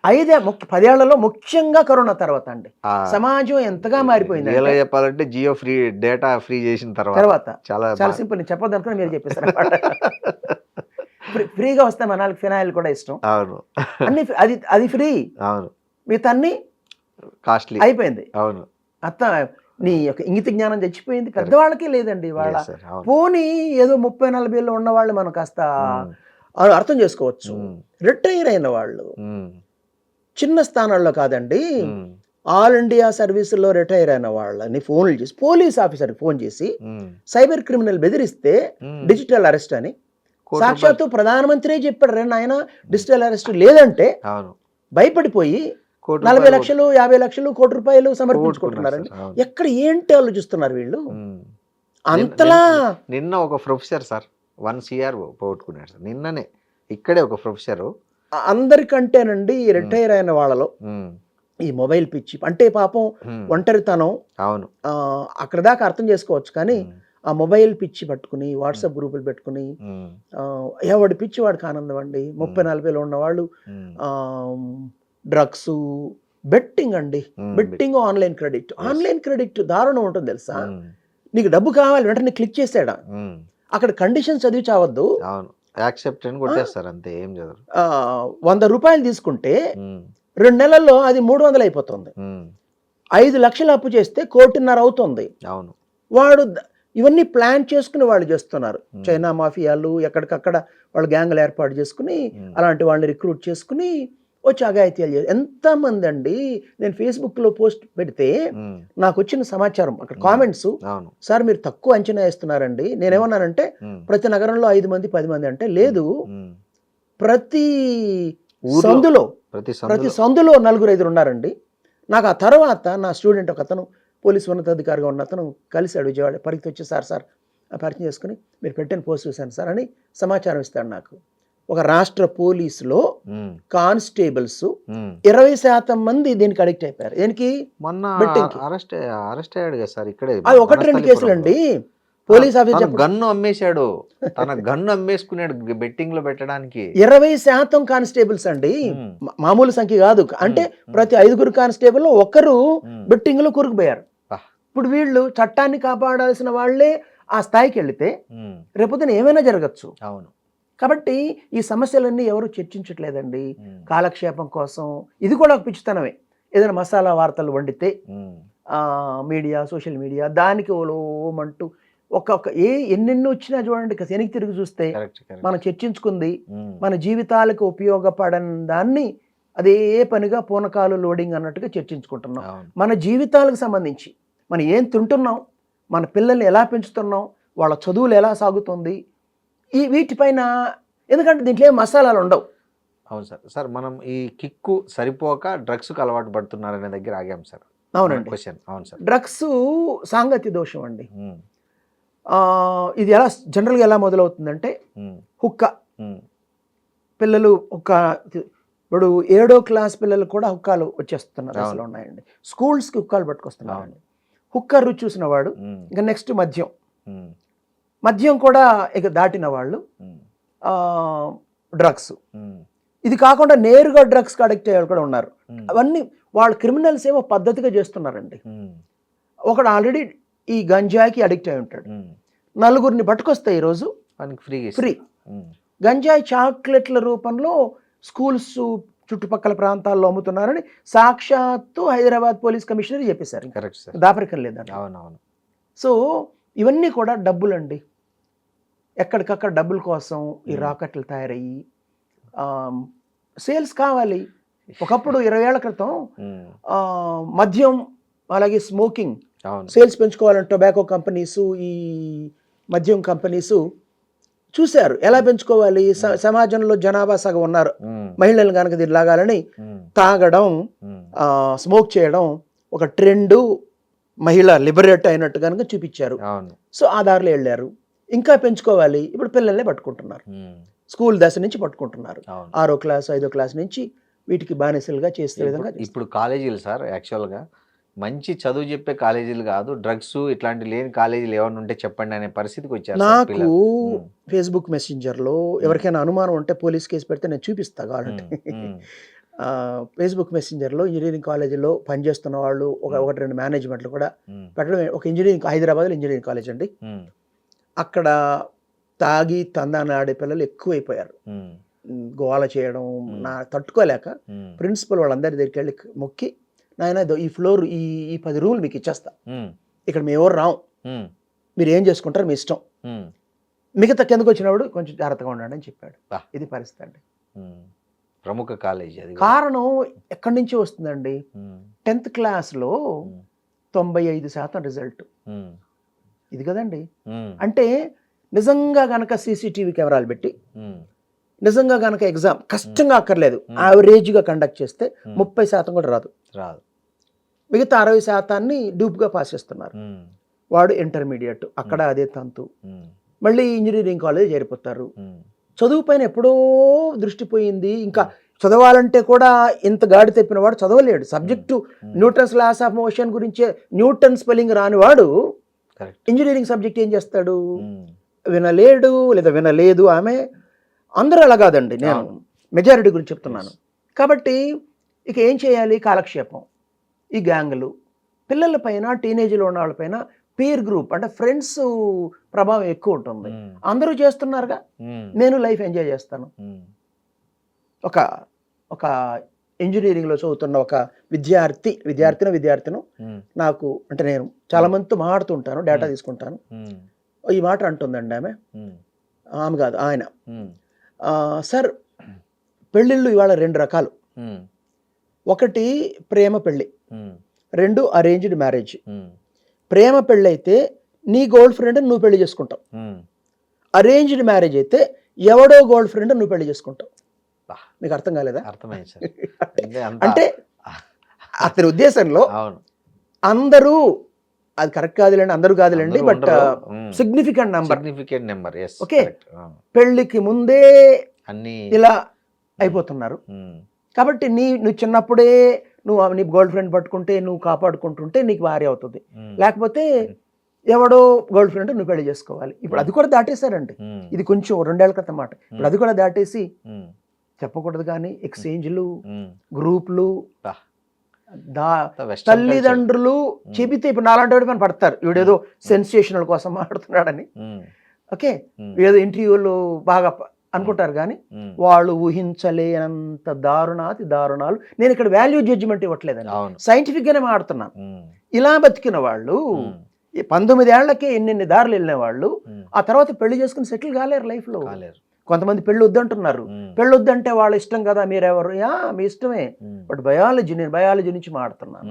10 ఏళ్లలో ముఖ్యంగా కరోనా తర్వాత అండి సమాజం ఎంతగా మారిపోయింది. చెప్పాలంటే జియో డేటా ఫ్రీ చేసిన తర్వాత చాలా సింపుల్. నేను చెప్పొద్దు అనుకుని మీరు చెప్పేస్తారు. ఫ్రీగా వస్తే మన వాళ్ళకి ఫినాయిల్ కూడా ఇష్టం. అవును, అన్ని అది ఫ్రీ. అవును, మిగతా అన్ని కాస్ట్లీ అయిపోయింది. అవును, నీ యొక్క ఇంగిత జ్ఞానం చచ్చిపోయింది. పెద్దవాళ్ళకి లేదండి. వాళ్ళ పోనీ ఏదో 30-40 ఏళ్ళు ఉన్న వాళ్ళు మనం కాస్త అర్థం చేసుకోవచ్చు. రిటైర్ అయిన వాళ్ళు చిన్న స్థానాల్లో కాదండి, ఆల్ ఇండియా సర్వీసుల్లో రిటైర్ అయిన వాళ్ళని ఫోన్లు చేసి, పోలీస్ ఆఫీసర్కి ఫోన్ చేసి సైబర్ క్రిమినల్ బెదిరిస్తే డిజిటల్ అరెస్ట్ అని సాక్షాత్తు ప్రధానమంత్రి చెప్పాడు. ఆయన డిజిటల్ అరెస్ట్ లేదంటే భయపడిపోయి 40 లక్షలు 50 లక్షలు ₹1 కోటి సమర్పించుకుంటున్నారండి. ఎక్కడ ఏంటి ఆలోచిస్తున్నారు వీళ్ళు? అంతలా నిన్న ఒక ప్రొఫెసర్ సార్ 1 CR పోగొట్టుకున్నాడు సార్ నిన్ననే. ఇక్కడే ఒక ప్రొఫెసరు. అందరికంటేనండి రిటైర్ అయిన వాళ్ళలో ఈ మొబైల్ పిచ్చి అంటే పాపం ఒంటరితనం అవును. అక్కడ దాకా అర్థం చేసుకోవచ్చు, కానీ ఆ మొబైల్ పిచ్చి పట్టుకుని వాట్సాప్ గ్రూపులు పెట్టుకుని ఎవడి పిచ్చి వాడికి ఆనందం అండి. 30-40 ఉన్నవాళ్ళు డ్రగ్స్, బెట్టింగ్ అండి, betting, online credit. Online credit దారుణం ఉంటుంది తెలుసా. నీకు డబ్బు కావాలి వెంటనే క్లిక్ చేసాడా, అక్కడ కండిషన్ చదివి చావద్దు, అవును, యాక్సెప్ట్ అని కొట్టేస్తారు అంతే, ఏం చదవరు. 100 రూపాయలు తీసుకుంటే 2 నెలల్లో అది 300 అయిపోతుంది. 5 లక్షలు అప్పు చేస్తే 1.5 కోటి అవుతుంది. అవును, వాడు ఇవన్నీ ప్లాన్ చేసుకుని వాళ్ళు చేస్తున్నారు. చైనా మాఫియాలు ఎక్కడికక్కడ వాళ్ళు గ్యాంగులు ఏర్పాటు చేసుకుని అలాంటి వాళ్ళని రిక్రూట్ చేసుకుని వచ్చి అఘాయిత్యాలు చేయాలి. ఎంతమంది అండి, నేను ఫేస్బుక్లో పోస్ట్ పెడితే నాకు వచ్చిన సమాచారం అక్కడ కామెంట్స్, సార్ మీరు తక్కువ అంచనా వేస్తున్నారండి. నేనేమన్నానంటే ప్రతి నగరంలో 5 మంది 10 మంది అంటే, లేదు ప్రతి సందులో ప్రతి సందులో 4-5 ఉన్నారండి. నాకు ఆ తర్వాత నా స్టూడెంట్ ఒక అతను పోలీసు ఉన్నతాధికారిగా ఉన్న అతను కలిశాడు విజయవాడ, పరిగెత్తి వచ్చి సార్ పరిచయం చేసుకుని మీరు పెట్టిన పోస్ట్ చూశాను సార్ అని సమాచారం ఇస్తాడు నాకు. ఒక రాష్ట్ర పోలీసులో కానిస్టేబుల్స్ 20% మంది దీనికి అడిక్ట్ అయిపోయారు. దేనికి? మొన్న అరెస్ట్ అయ్యాడు కదా సార్ ఇక్కడే. అది 1-2 కేసులు అండి. పోలీస్ ఆఫీసర్ గన్ను అమ్మేశాడు, తన గన్ను అమ్మేసుకున్నాడు బెట్టింగ్ లో పెట్టడానికి. 20% కానిస్టేబుల్స్ అండి, మామూలు సంఖ్య కాదు. అంటే ప్రతి 5 కానిస్టేబుల్ ఒకరు బెట్టింగ్ లో కూరుకుపోయారు. ఇప్పుడు వీళ్ళు చట్టాన్ని కాపాడాల్సిన వాళ్ళే ఆ స్థాయికి వెళితే రేపొద్దున ఏమైనా జరగచ్చు. అవును. కాబట్టి ఈ సమస్యలన్నీ ఎవరు చర్చించట్లేదండి. కాలక్షేపం కోసం ఇది కూడా ఒక పిచ్చితనమే. ఏదైనా మసాలా వార్తలు వండితే మీడియా, సోషల్ మీడియా దానికి ఓమంటూ ఎన్నెన్నో వచ్చినా చూడండి, వెనక్కి తిరిగి చూస్తే మనం చర్చించుకుంది మన జీవితాలకు ఉపయోగపడని దాన్ని అదే పనిగా పూనకాలు లోడింగ్ అన్నట్టుగా చర్చించుకుంటున్నాం. మన జీవితాలకు సంబంధించి మనం ఏం తింటున్నాం, మన పిల్లల్ని ఎలా పెంచుతున్నాం, వాళ్ళ చదువులు ఎలా సాగుతుంది, వీటిపైన, ఎందుకంటే దీంట్లో ఏం మసాలాలు ఉండవు. అవును సార్. సార్ మనం ఈ కిక్కు సరిపోక డ్రగ్స్కి అలవాటు పడుతున్నారనే దగ్గర ఆగాం సార్. అవునండి. క్వశ్చన్. అవును సార్. డ్రగ్స్ సాంగత్య దోషం అండి. ఇది ఎలా జనరల్గా ఎలా మొదలవుతుందంటే హుక్క. పిల్లలు ఇప్పుడు 7వ క్లాస్ పిల్లలు కూడా హుక్కాలు వచ్చేస్తున్నారు అసలు ఉన్నాయండి. స్కూల్స్కి హుక్కాలు పట్టుకొస్తున్నారండి. హుక్క రుచి చూసిన వాడు ఇంకా నెక్స్ట్ మద్యం కూడా ఇక దాటిన వాళ్ళు డ్రగ్స్. ఇది కాకుండా నేరుగా డ్రగ్స్కి అడిక్ట్ అయ్యే వాళ్ళు కూడా ఉన్నారు. అవన్నీ వాళ్ళు క్రిమినల్స్ ఏమో పద్ధతిగా చేస్తున్నారండి. ఒకడు ఆల్రెడీ ఈ గంజాయికి అడిక్ట్ అయి ఉంటాడు, 4 పట్టుకొస్తే ఈరోజు ఫ్రీ గంజాయి చాక్లెట్ల రూపంలో స్కూల్స్ చుట్టుపక్కల ప్రాంతాల్లో అమ్ముతున్నారని సాక్షాత్తు హైదరాబాద్ పోలీస్ కమిషనర్ చెప్పేశారు. దాపరికం లేదండి. సో ఇవన్నీ కూడా డబ్బులండి. ఎక్కడికక్కడ డబ్బుల కోసం ఈ రాకెట్లు తయారయ్యి సేల్స్ కావాలి. ఒకప్పుడు 20 ఏళ్ల క్రితం మద్యం అలాగే స్మోకింగ్ సేల్స్ పెంచుకోవాలంటే టొబాకో కంపెనీసు, ఈ మద్యం కంపెనీసు చూశారు ఎలా పెంచుకోవాలి. సమాజంలో జనాభా సగం ఉన్నారు, మహిళలు కనుక దీన్ని లాగాలని తాగడం, స్మోక్ చేయడం ఒక ట్రెండు, మహిళ లిబరేట్ అయినట్టు కనుక చూపించారు. సో ఆ దారిలో వెళ్ళారు. ఇంకా పెంచుకోవాలి, ఇప్పుడు పిల్లల్నే పట్టుకుంటున్నారు, స్కూల్ దశ నుంచి పట్టుకుంటున్నారు. 6వ క్లాస్ 5వ క్లాస్ నుంచి వీటికి బానిసలుగా చేసే విధంగా. ఇప్పుడు కాలేజీలు సార్ యాక్చువల్గా మంచి చదువు చెప్పే కాలేజీలు కాదు, డ్రగ్స్ ఇట్లాంటి లేని కాలేజీలు ఏమైనా ఉంటే చెప్పండి అనే పరిస్థితికి వచ్చారు. నాకు ఫేస్బుక్ మెసెంజర్లో ఎవరికైనా అనుమానం ఉంటే పోలీస్ కేసు పెడితే నేను చూపిస్తా కావాలంటే. ఫేస్బుక్ మెసెంజర్లో ఇంజనీరింగ్ కాలేజీలో పనిచేస్తున్న వాళ్ళు 1-2 మేనేజ్మెంట్లు కూడా పెట్టడం. ఒక ఇంజనీరింగ్, హైదరాబాద్లో ఇంజనీరింగ్ కాలేజ్ అండి, అక్కడ తాగి తందాన ఆడే పిల్లలు ఎక్కువైపోయారు. గోల చేయడం తట్టుకోలేక ప్రిన్సిపల్ వాళ్ళందరి దగ్గరికి వెళ్ళి మొక్కి, నాయన ఈ ఫ్లోర్ ఈ 10 రూములు మీకు ఇచ్చేస్తా, ఇక్కడ మేము ఎవరు రాం, మీరు ఏం చేసుకుంటారు మీ ఇష్టం, మిగతా కిందకు వచ్చినప్పుడు కొంచెం జాగ్రత్తగా ఉండండి అని చెప్పాడు. ఇది పరిస్థితి అండి. ప్రముఖ కాలేజీ. అది కారణం ఎక్కడి నుంచి వస్తుందండి? 10th క్లాస్లో 95% రిజల్ట్ ఇది కదండి. అంటే నిజంగా గనక CCTV కెమెరాలు పెట్టి నిజంగా గనక ఎగ్జామ్ కష్టంగా అక్కర్లేదు, యావరేజ్గా కండక్ట్ చేస్తే 30% కూడా రాదు. మిగతా 60% డూప్గా పాస్ చేస్తున్నారు. వాడు ఇంటర్మీడియట్, అక్కడ అదే తంతు, మళ్ళీ ఇంజనీరింగ్ కాలేజ్ చేరిపోతారు. చదువు పైన ఎప్పుడో దృష్టి పోయింది. ఇంకా చదవాలంటే కూడా ఇంత గాడి తెప్పిన వాడు చదవలేడు. Subject Newton's laws of motion గురించే న్యూటన్ స్పెల్లింగ్ రాని వాడు ఇంజనీరింగ్ సబ్జెక్ట్ ఏం చేస్తాడు? వినలేడు లేదా వినలేదు. ఆమె అందరూ అలా కాదండి, నేను మెజారిటీ గురించి చెప్తున్నాను. కాబట్టి ఇక ఏం చేయాలి? కాలక్షేపం. ఈ గ్యాంగులు పిల్లల పైన, టీనేజ్లో ఉన్న వాళ్ళపైన పీర్ గ్రూప్ అంటే ఫ్రెండ్స్ ప్రభావం ఎక్కువ ఉంటుంది. అందరూ చేస్తున్నారుగా, నేను లైఫ్ ఎంజాయ్ చేస్తాను. ఒక ఒక ఇంజనీరింగ్లో చదువుతున్న ఒక విద్యార్థిను నాకు, అంటే నేను చాలా మందితో మాట్లాడుతుంటాను, డేటా తీసుకుంటాను. ఈ మాట అంటుందండి ఆమె కాదు ఆయన, సార్ పెళ్ళిళ్ళు ఇవాళ 2 రకాలు. ఒకటి ప్రేమ పెళ్ళి, 2 అరేంజ్డ్ మ్యారేజ్. ప్రేమ పెళ్ళి అయితే నీ గోల్డ్ ఫ్రెండ్ నువ్వు పెళ్లి చేసుకుంటావు. అరేంజ్డ్ మ్యారేజ్ అయితే ఎవడో గోల్డ్ ఫ్రెండ్ నువ్వు పెళ్లి చేసుకుంటావు. మీకు అర్థం కాలేదా? అంటే అతని ఉద్దేశంలో అందరూ, అది కరెక్ట్ కాదులేండి, అందరూ కాదులేండి, బట్ సిగ్నిఫికెంట్ నెంబర్. ఓకే, పెళ్లికి ముందే ఇలా అయిపోతున్నారు. కాబట్టి నువ్వు చిన్నప్పుడే నీ గర్ల్ ఫ్రెండ్ పట్టుకుంటే నువ్వు కాపాడుకుంటుంటే నీకు భార్య అవుతుంది. లేకపోతే ఎవడో గర్ల్ ఫ్రెండ్ నువ్వు పెళ్లి చేసుకోవాలి. ఇప్పుడు అది కూడా దాటేశారండి. ఇది కొంచెం 2 ఏళ్ల క్రితం మాట. ఇప్పుడు అది కూడా దాటేసి చెప్పకూడదు కానీ ఎక్స్చేంజ్లు, గ్రూప్లు, తల్లిదండ్రులు చెబితే ఇప్పుడు నాలాంటి పని పడతారు, వీడేదో సెన్సేషనల్ కోసం మాట్లాడుతున్నాడని. ఓకే, ఏదో ఇంటర్వ్యూలు బాగా అనుకుంటారు కానీ వాళ్ళు ఊహించలేనంత దారుణాలు. నేను ఇక్కడ వాల్యూ జడ్జిమెంట్ ఇవ్వట్లేదని, సైంటిఫిక్ గానే మాట్లాడుతున్నాను. ఇలా బతికిన వాళ్ళు 19 ఏళ్లకే ఎన్నెన్ని దారులు వెళ్ళిన వాళ్ళు ఆ తర్వాత పెళ్లి చేసుకుని సెటిల్ కాలేరు లైఫ్ లో. కొంతమంది పెళ్లి వద్దంటున్నారు. పెళ్లి వద్దంటే వాళ్ళ ఇష్టం కదా, మీరెవరు? మీ ఇష్టమే, బట్ నేను బయాలజీ నుంచి మాట్లాడుతున్నాను.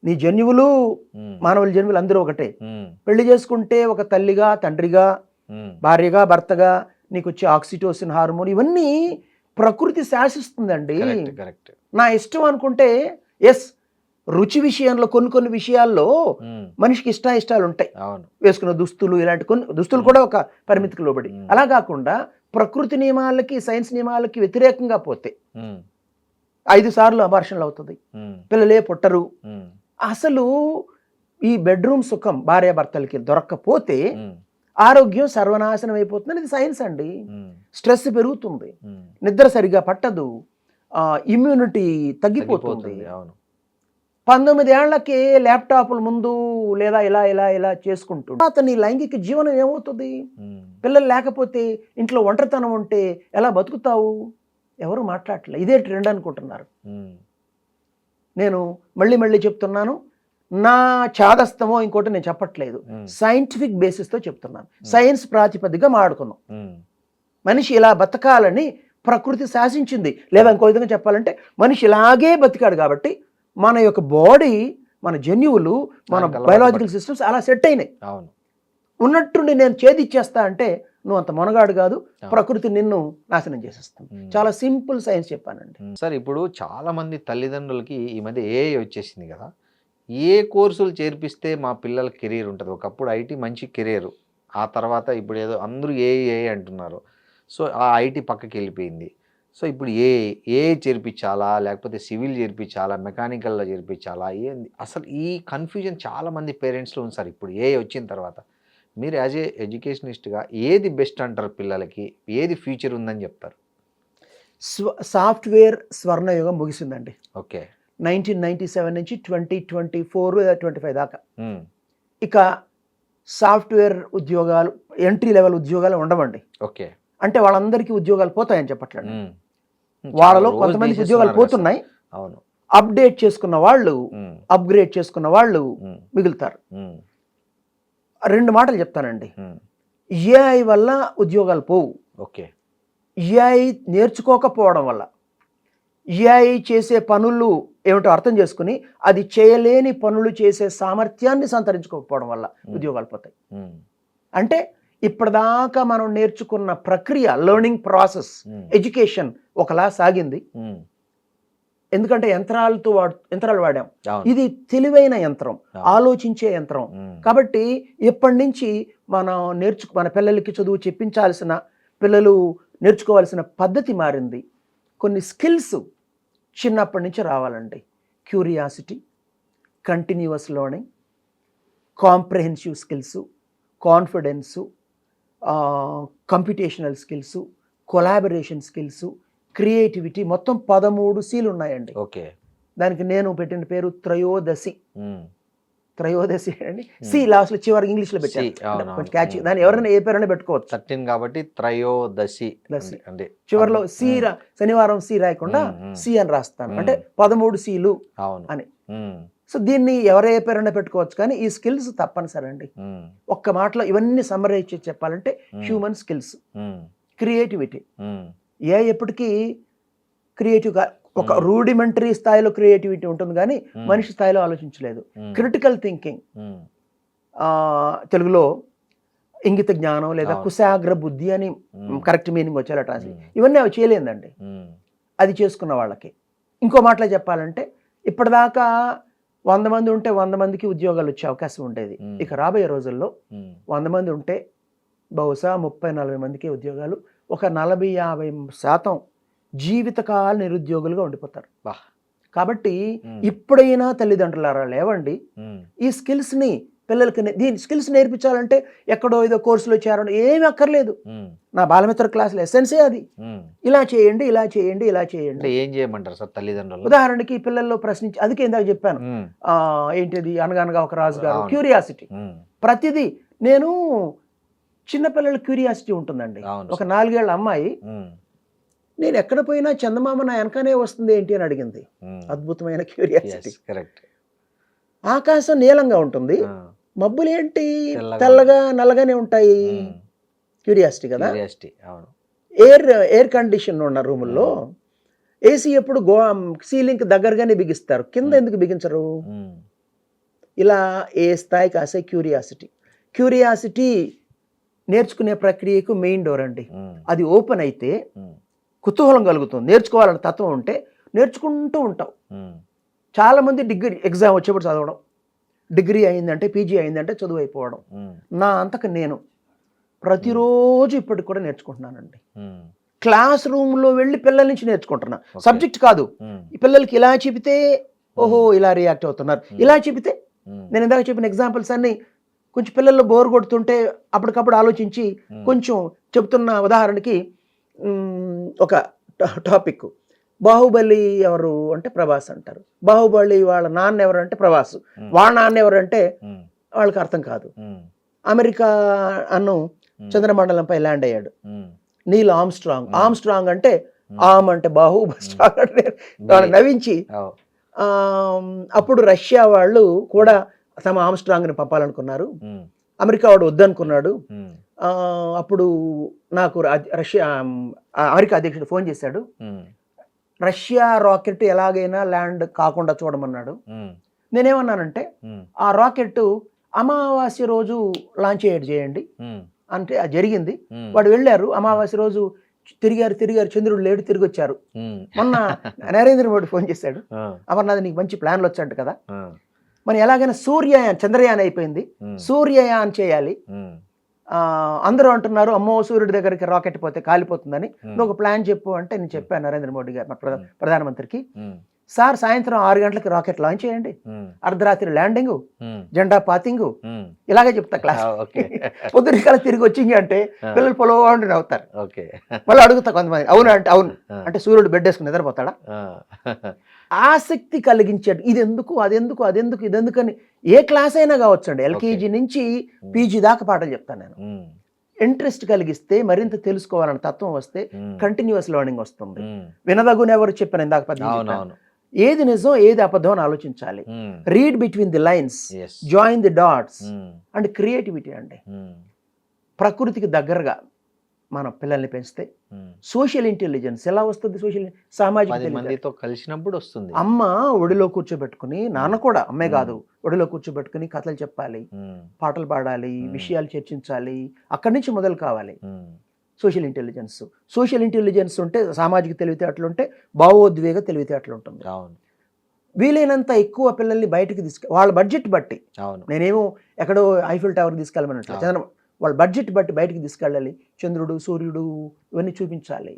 నీ జన్యువులు, మానవుల జన్యువులు అందరూ ఒకటే. పెళ్లి చేసుకుంటే ఒక తల్లిగా, తండ్రిగా, భార్యగా, భర్తగా నీకు వచ్చే ఆక్సిటోసిన్ హార్మోన్ ఇవన్నీ ప్రకృతి శాసిస్తుందండి. నా ఇష్టం అనుకుంటే ఎస్, రుచి విషయంలో కొన్ని విషయాల్లో మనిషికి ఇష్టాలు ఉంటాయి. వేసుకున్న దుస్తులు, ఇలాంటి కొన్ని దుస్తులు కూడా ఒక పరిమితికి లోబడి. అలా కాకుండా ప్రకృతి నియమాలకి, సైన్స్ నియమాలకి వ్యతిరేకంగా పోతే 5 సార్లు అబార్షన్లు అవుతుంది, పిల్లలే పుట్టరు. అసలు ఈ బెడ్రూమ్ సుఖం భార్యాభర్తలకి దొరక్కపోతే ఆరోగ్యం సర్వనాశనం అయిపోతుంది. ఇది సైన్స్ అండి. స్ట్రెస్ పెరుగుతుంది, నిద్ర సరిగా పట్టదు, ఇమ్యూనిటీ తగ్గిపోతుంది. 19 ఏళ్లకే ల్యాప్టాప్ల ముందు లేదా ఇలా చేసుకుంటూ అతని లైంగిక జీవనం ఏమవుతుంది? పిల్లలు లేకపోతే, ఇంట్లో ఒంటరితనం ఉంటే ఎలా బతుకుతావు? ఎవరు మాట్లాడలే. ఇదే ట్రెండ్ అనుకుంటున్నారు. నేను మళ్ళీ చెప్తున్నాను, నా చాదస్తమో ఇంకోటి నేను చెప్పట్లేదు, సైంటిఫిక్ బేసిస్తో చెప్తున్నాను. సైన్స్ ప్రాతిపదికగా మాట్లాడుకున్నాం. మనిషి ఇలా బతకాలని ప్రకృతి శాసించింది. లేదా ఇంకో విధంగా చెప్పాలంటే మనిషి ఇలాగే బతికాడు కాబట్టి మన యొక్క బాడీ, మన జన్యువులు, మన బయోలాజికల్ సిస్టమ్స్ అలా సెట్ అయినాయి. ఉన్నట్టుండి నేను చేదిచ్చేస్తా అంటే నువ్వు అంత మొనగాడు కాదు, ప్రకృతి నిన్ను నాశనం చేసేస్తాను. చాలా సింపుల్ సైన్స్ చెప్పానండి. సార్, ఇప్పుడు చాలా మంది తల్లిదండ్రులకి ఈ మధ్య ఏఐ వచ్చేసింది కదా, ఏ కోర్సులు చేర్పిస్తే మా పిల్లల కెరీర్ ఉంటుంది? ఒకప్పుడు ఐటీ మంచి కెరీర్, ఆ తర్వాత ఇప్పుడు ఏదో అందరూ ఏఐ అంటున్నారు. సో ఆ ఐటీ పక్కకి వెళ్ళిపోయింది. సో ఇప్పుడు ఏఐ చేర్పించాలా, లేకపోతే సివిల్ చేర్పించాలా, మెకానికల్లో చేర్పించాలా, ఏంది అసలు ఈ కన్ఫ్యూజన్ చాలామంది పేరెంట్స్లో ఉంది సార్. ఇప్పుడు ఏఐ వచ్చిన తర్వాత మీరు యాజ్ ఏ ఎడ్యుకేషనిస్ట్గా ఏది బెస్ట్ అంటారు? పిల్లలకి ఏది ఫ్యూచర్ ఉందని చెప్తారు? సాఫ్ట్వేర్ స్వర్ణయుగం ముగిసిందండి. ఓకే, 1997 నుంచి 2024-25 దాకా ఇక సాఫ్ట్వేర్ ఉద్యోగాలు, ఎంట్రీ లెవెల్ ఉద్యోగాలు ఉండవండి. ఓకే, అంటే వాళ్ళందరికీ ఉద్యోగాలు పోతాయని చెప్పట్లేదు. వాళ్ళలో కొంతమందికి ఉద్యోగాలు పోతున్నాయి. అవును, అప్డేట్ చేసుకున్న వాళ్ళు, అప్గ్రేడ్ చేసుకున్న వాళ్ళు మిగులుతారు. 2 మాటలు చెప్తానండి. ఏఐ వల్ల ఉద్యోగాలు పోవు. ఓకే, ఏఐ నేర్చుకోకపోవడం వల్ల, ఏఐ చేసే పనులు ఏమిటో అర్థం చేసుకుని అది చేయలేని పనులు చేసే సామర్థ్యాన్ని సంతరించుకోకపోవడం వల్ల ఉద్యోగాలు పోతాయి. అంటే ఇప్పటిదాకా మనం నేర్చుకున్న ప్రక్రియ, లెర్నింగ్ ప్రాసెస్, ఎడ్యుకేషన్ ఒకలా సాగింది. ఎందుకంటే యంత్రాలు వాడాం. అవును. ఇది తెలివైన యంత్రం, అవును. ఆలోచించే యంత్రం. కాబట్టి ఇప్పటి నుంచి మనం మన పిల్లలకి చదువు చెప్పించాల్సిన, పిల్లలు నేర్చుకోవాల్సిన పద్ధతి మారింది. కొన్ని స్కిల్స్ చిన్నప్పటి నుంచి రావాలండి. Curiosity, continuous learning, comprehensive skills, confidence, computational skills, collaboration skills, creativity, మొత్తం 13 Cలు ఉన్నాయండి. ఓకే. దానికి నేను పెట్టిన పేరు త్రయోదశి. త్రయోదశి అండి. సి లాస్ట్ లో చివరి ఇంగ్లీష్ లో పెట్టాను. కొంచెం క్యాచ్. దాన్ని ఎవరైనా ఏ పేరైనా పెట్టుకోవచ్చు. 13 కాబట్టి త్రయోదశి అంటే చివరిలో సి శనివారం సి రాయకుండా సి అని రాస్తాను. అంటే 13 Cలు అని. సో దీన్ని ఎవరే పేరైనా పెట్టుకోవచ్చు, కానీ ఈ స్కిల్స్ తప్పనిసరి అండి. ఒక్క మాటలో ఇవన్నీ సమ్మరైజ్ చేసి చెప్పాలంటే హ్యూమన్ స్కిల్స్, క్రియేటివిటీ. ఎప్పటికీ క్రియేటివ్గా ఒక రూడిమెంటరీ స్థాయిలో క్రియేటివిటీ ఉంటుంది, కానీ మనిషి స్థాయిలో ఆలోచించలేదు. క్రిటికల్ థింకింగ్, తెలుగులో ఇంగిత జ్ఞానం లేదా కుశాగ్ర బుద్ధి అని కరెక్ట్ మీనింగ్ వచ్చేలా ట్రాన్స్లేట్. ఇవన్నీ అవి చేయలేదండి. అది చేసుకున్న వాళ్ళకి. ఇంకో మాటలో చెప్పాలంటే ఇప్పటిదాకా 100 మంది ఉంటే 100 మందికి ఉద్యోగాలు వచ్చే అవకాశం ఉండేది. ఇక రాబోయే రోజుల్లో 100 మంది ఉంటే బహుశా 30-40 మందికి ఉద్యోగాలు, ఒక 40-50% జీవితకాల నిరుద్యోగులుగా ఉండిపోతారు. కాబట్టి ఇప్పుడైనా తల్లిదండ్రులారా లేవండి. ఈ స్కిల్స్ని పిల్లలకి, దీని స్కిల్స్ నేర్పించాలంటే ఎక్కడో ఏదో కోర్సులో చేరడం ఏమీ అక్కర్లేదు. నా బాలమిత్ర క్లాసులో ఎసెన్సే అది. ఇలా చేయండి, ఇలా చేయండి, ఇలా చేయండి. ఏం చేయమంటారు సార్ తల్లిదండ్రులు? ఉదాహరణకి పిల్లల్లో ప్రశ్నించి, అందుకే ఇందాక చెప్పాను ఏంటిది, అనగనగా ఒక రాజు గారు, క్యూరియాసిటీ. ప్రతిదీ నేను చిన్నపిల్లల క్యూరియాసిటీ ఉంటుందండి. ఒక 4 ఏళ్ల అమ్మాయి నేను ఎక్కడ పోయినా చందమామ నా వెనకనే వస్తుంది ఏంటి అని అడిగింది. అద్భుతమైన క్యూరియాసిటీ. ఆకాశం నీలంగా ఉంటుంది, మబ్బులు ఏంటి తెల్లగా నల్లగానే ఉంటాయి. క్యూరియాసిటీ కదా. ఎయిర్ కండిషన్ ఉన్న రూముల్లో ఏసీ ఎప్పుడు సీలింగ్ దగ్గరగానే బిగిస్తారు, కింద ఎందుకు బిగించరు? ఇలా ఏ స్థాయికి ఆసే క్యూరియాసిటీ నేర్చుకునే ప్రక్రియకు మెయిన్ డోర్ అండి. అది ఓపెన్ అయితే కుతూహలం కలుగుతుంది. నేర్చుకోవాలన్న తత్వం ఉంటే నేర్చుకుంటూ ఉంటాం. చాలామంది డిగ్రీ ఎగ్జామ్ వచ్చేప్పుడు చదవడం, డిగ్రీ అయిందంటే పీజీ అయిందంటే చదువు అయిపోవడం. నా అంతకు నేను ప్రతిరోజు ఇప్పటికి కూడా నేర్చుకుంటున్నానండి. క్లాస్ రూమ్లో వెళ్ళి పిల్లల నుంచి నేర్చుకుంటున్నా. సబ్జెక్ట్ కాదు, ఈ పిల్లలకి ఇలా చెబితే ఓహో ఇలా రియాక్ట్ అవుతున్నారు, ఇలా చెబితే. నేను ఇందాక చెప్పిన ఎగ్జాంపుల్స్ అన్నీ కొంచెం పిల్లల్లో బోర్ కొడుతుంటే అప్పటికప్పుడు ఆలోచించి కొంచెం చెప్తున్న. ఉదాహరణకి ఒక టాపిక్, బాహుబలి ఎవరు అంటే ప్రభాస్ అంటారు. బాహుబలి వాళ్ళ నాన్న ఎవరు అంటే ప్రభాస్. వాళ్ళ నాన్న ఎవరు అంటే వాళ్ళకి అర్థం కాదు. అమెరికా చంద్రమండలంపై ల్యాండ్ అయ్యాడు నీల్ ఆర్మ్స్ట్రాంగ్ అంటే ఆమ్ అంటే బాహు, స్ట్రాంగ్ అంటే నవ్వించి. అప్పుడు రష్యా వాళ్ళు కూడా తమ ఆర్మ్స్ట్రాంగ్ని పంపాలనుకున్నారు. అమెరికా వాడు వద్దనుకున్నాడు. అప్పుడు నాకు అమెరికా అధ్యక్షుడు ఫోన్ చేశాడు. రష్యా రాకెట్ ఎలాగైనా ల్యాండ్ కాకుండా చూడమన్నాడు. నేనేమన్నానంటే ఆ రాకెట్ అమావాస్య రోజు లాంచ్ చేయండి అంటే అది జరిగింది. వాడు వెళ్ళారు, అమావాస్య రోజు తిరిగారు, చంద్రుడు లేడు, తిరిగి వచ్చారు. మొన్న నరేంద్ర మోడీ ఫోన్ చేశాడు, అమర్నాథ్ నీకు మంచి ప్లాన్లు వచ్చాయంట కదా, మనం ఎలాగైనా చంద్రయాన్ అయిపోయింది, సూర్యయాన్ చేయాలి. అందరూ అంటున్నారు అమ్మో సూర్యుడి దగ్గరికి రాకెట్ పోతే కాలిపోతుందని, నువ్వు ఒక ప్లాన్ చెప్పు అంటే నేను చెప్పాను నరేంద్ర మోడీ గారు ప్రధానమంత్రికి. సార్ సాయంత్రం 6 గంటలకి రాకెట్ లాంచ్ చేయండి, అర్ధరాత్రి ల్యాండింగ్, జెండా పాతింగ్, ఇలాగే చెప్తా క్లాస్. పొద్దున తిరిగి వచ్చింది అంటే పిల్లలు పొలవాండి అవుతారు. మళ్ళీ అడుగుతా కొంతమంది, అవును అంటే అవును అంటే సూర్యుడు బెడ్ వేసుకుని నిద్రపోతాడా? ఆసక్తి కలిగించాడు. ఇదెందుకు ఇదెందుకని ఏ క్లాస్ అయినా కావచ్చండి, ఎల్కేజీ నుంచి పీజీ దాకా పాటలు చెప్తాను నేను. ఇంట్రెస్ట్ కలిగిస్తే, మరింత తెలుసుకోవాలన్న తత్వం వస్తే కంటిన్యూస్ లెర్నింగ్ వస్తుంది. వినదగునెవరు చెప్పాను ఇందాక పద్యం, ఏది నిజం ఏది అబద్ధం అని ఆలోచించాలి. Read between the lines, join the dots and creativity అండి. ప్రకృతికి దగ్గరగా మన పిల్లల్ని పెంచితే సోషల్ ఇంటెలిజెన్స్ ఎలా వస్తుంది? సామాజిక కలిసినప్పుడు వస్తుంది. అమ్మ ఒడిలో కూర్చోబెట్టుకుని, నాన్న కూడా అమ్మే కాదు, ఒడిలో కూర్చోబెట్టుకుని కథలు చెప్పాలి, పాటలు పాడాలి, విషయాలు చర్చించాలి. అక్కడి నుంచి మొదలు కావాలి. Social intelligence. సోషల్ ఇంటెలిజెన్స్ ఉంటే సామాజిక తెలివితేటలు ఉంటే భావోద్వేగ తెలివితేటలు ఉంటుంది. అవును వీలైనంత ఎక్కువ పిల్లల్ని బయటికి వాళ్ళ బడ్జెట్ బట్టి, అవును నేనేమో ఎక్కడో ఐఫిల్ టవర్ తీసుకెళ్ళమన్నట్లు, చంద్ర వాళ్ళ బడ్జెట్ బట్టి బయటికి తీసుకెళ్ళాలి. చంద్రుడు, సూర్యుడు ఇవన్నీ చూపించాలి.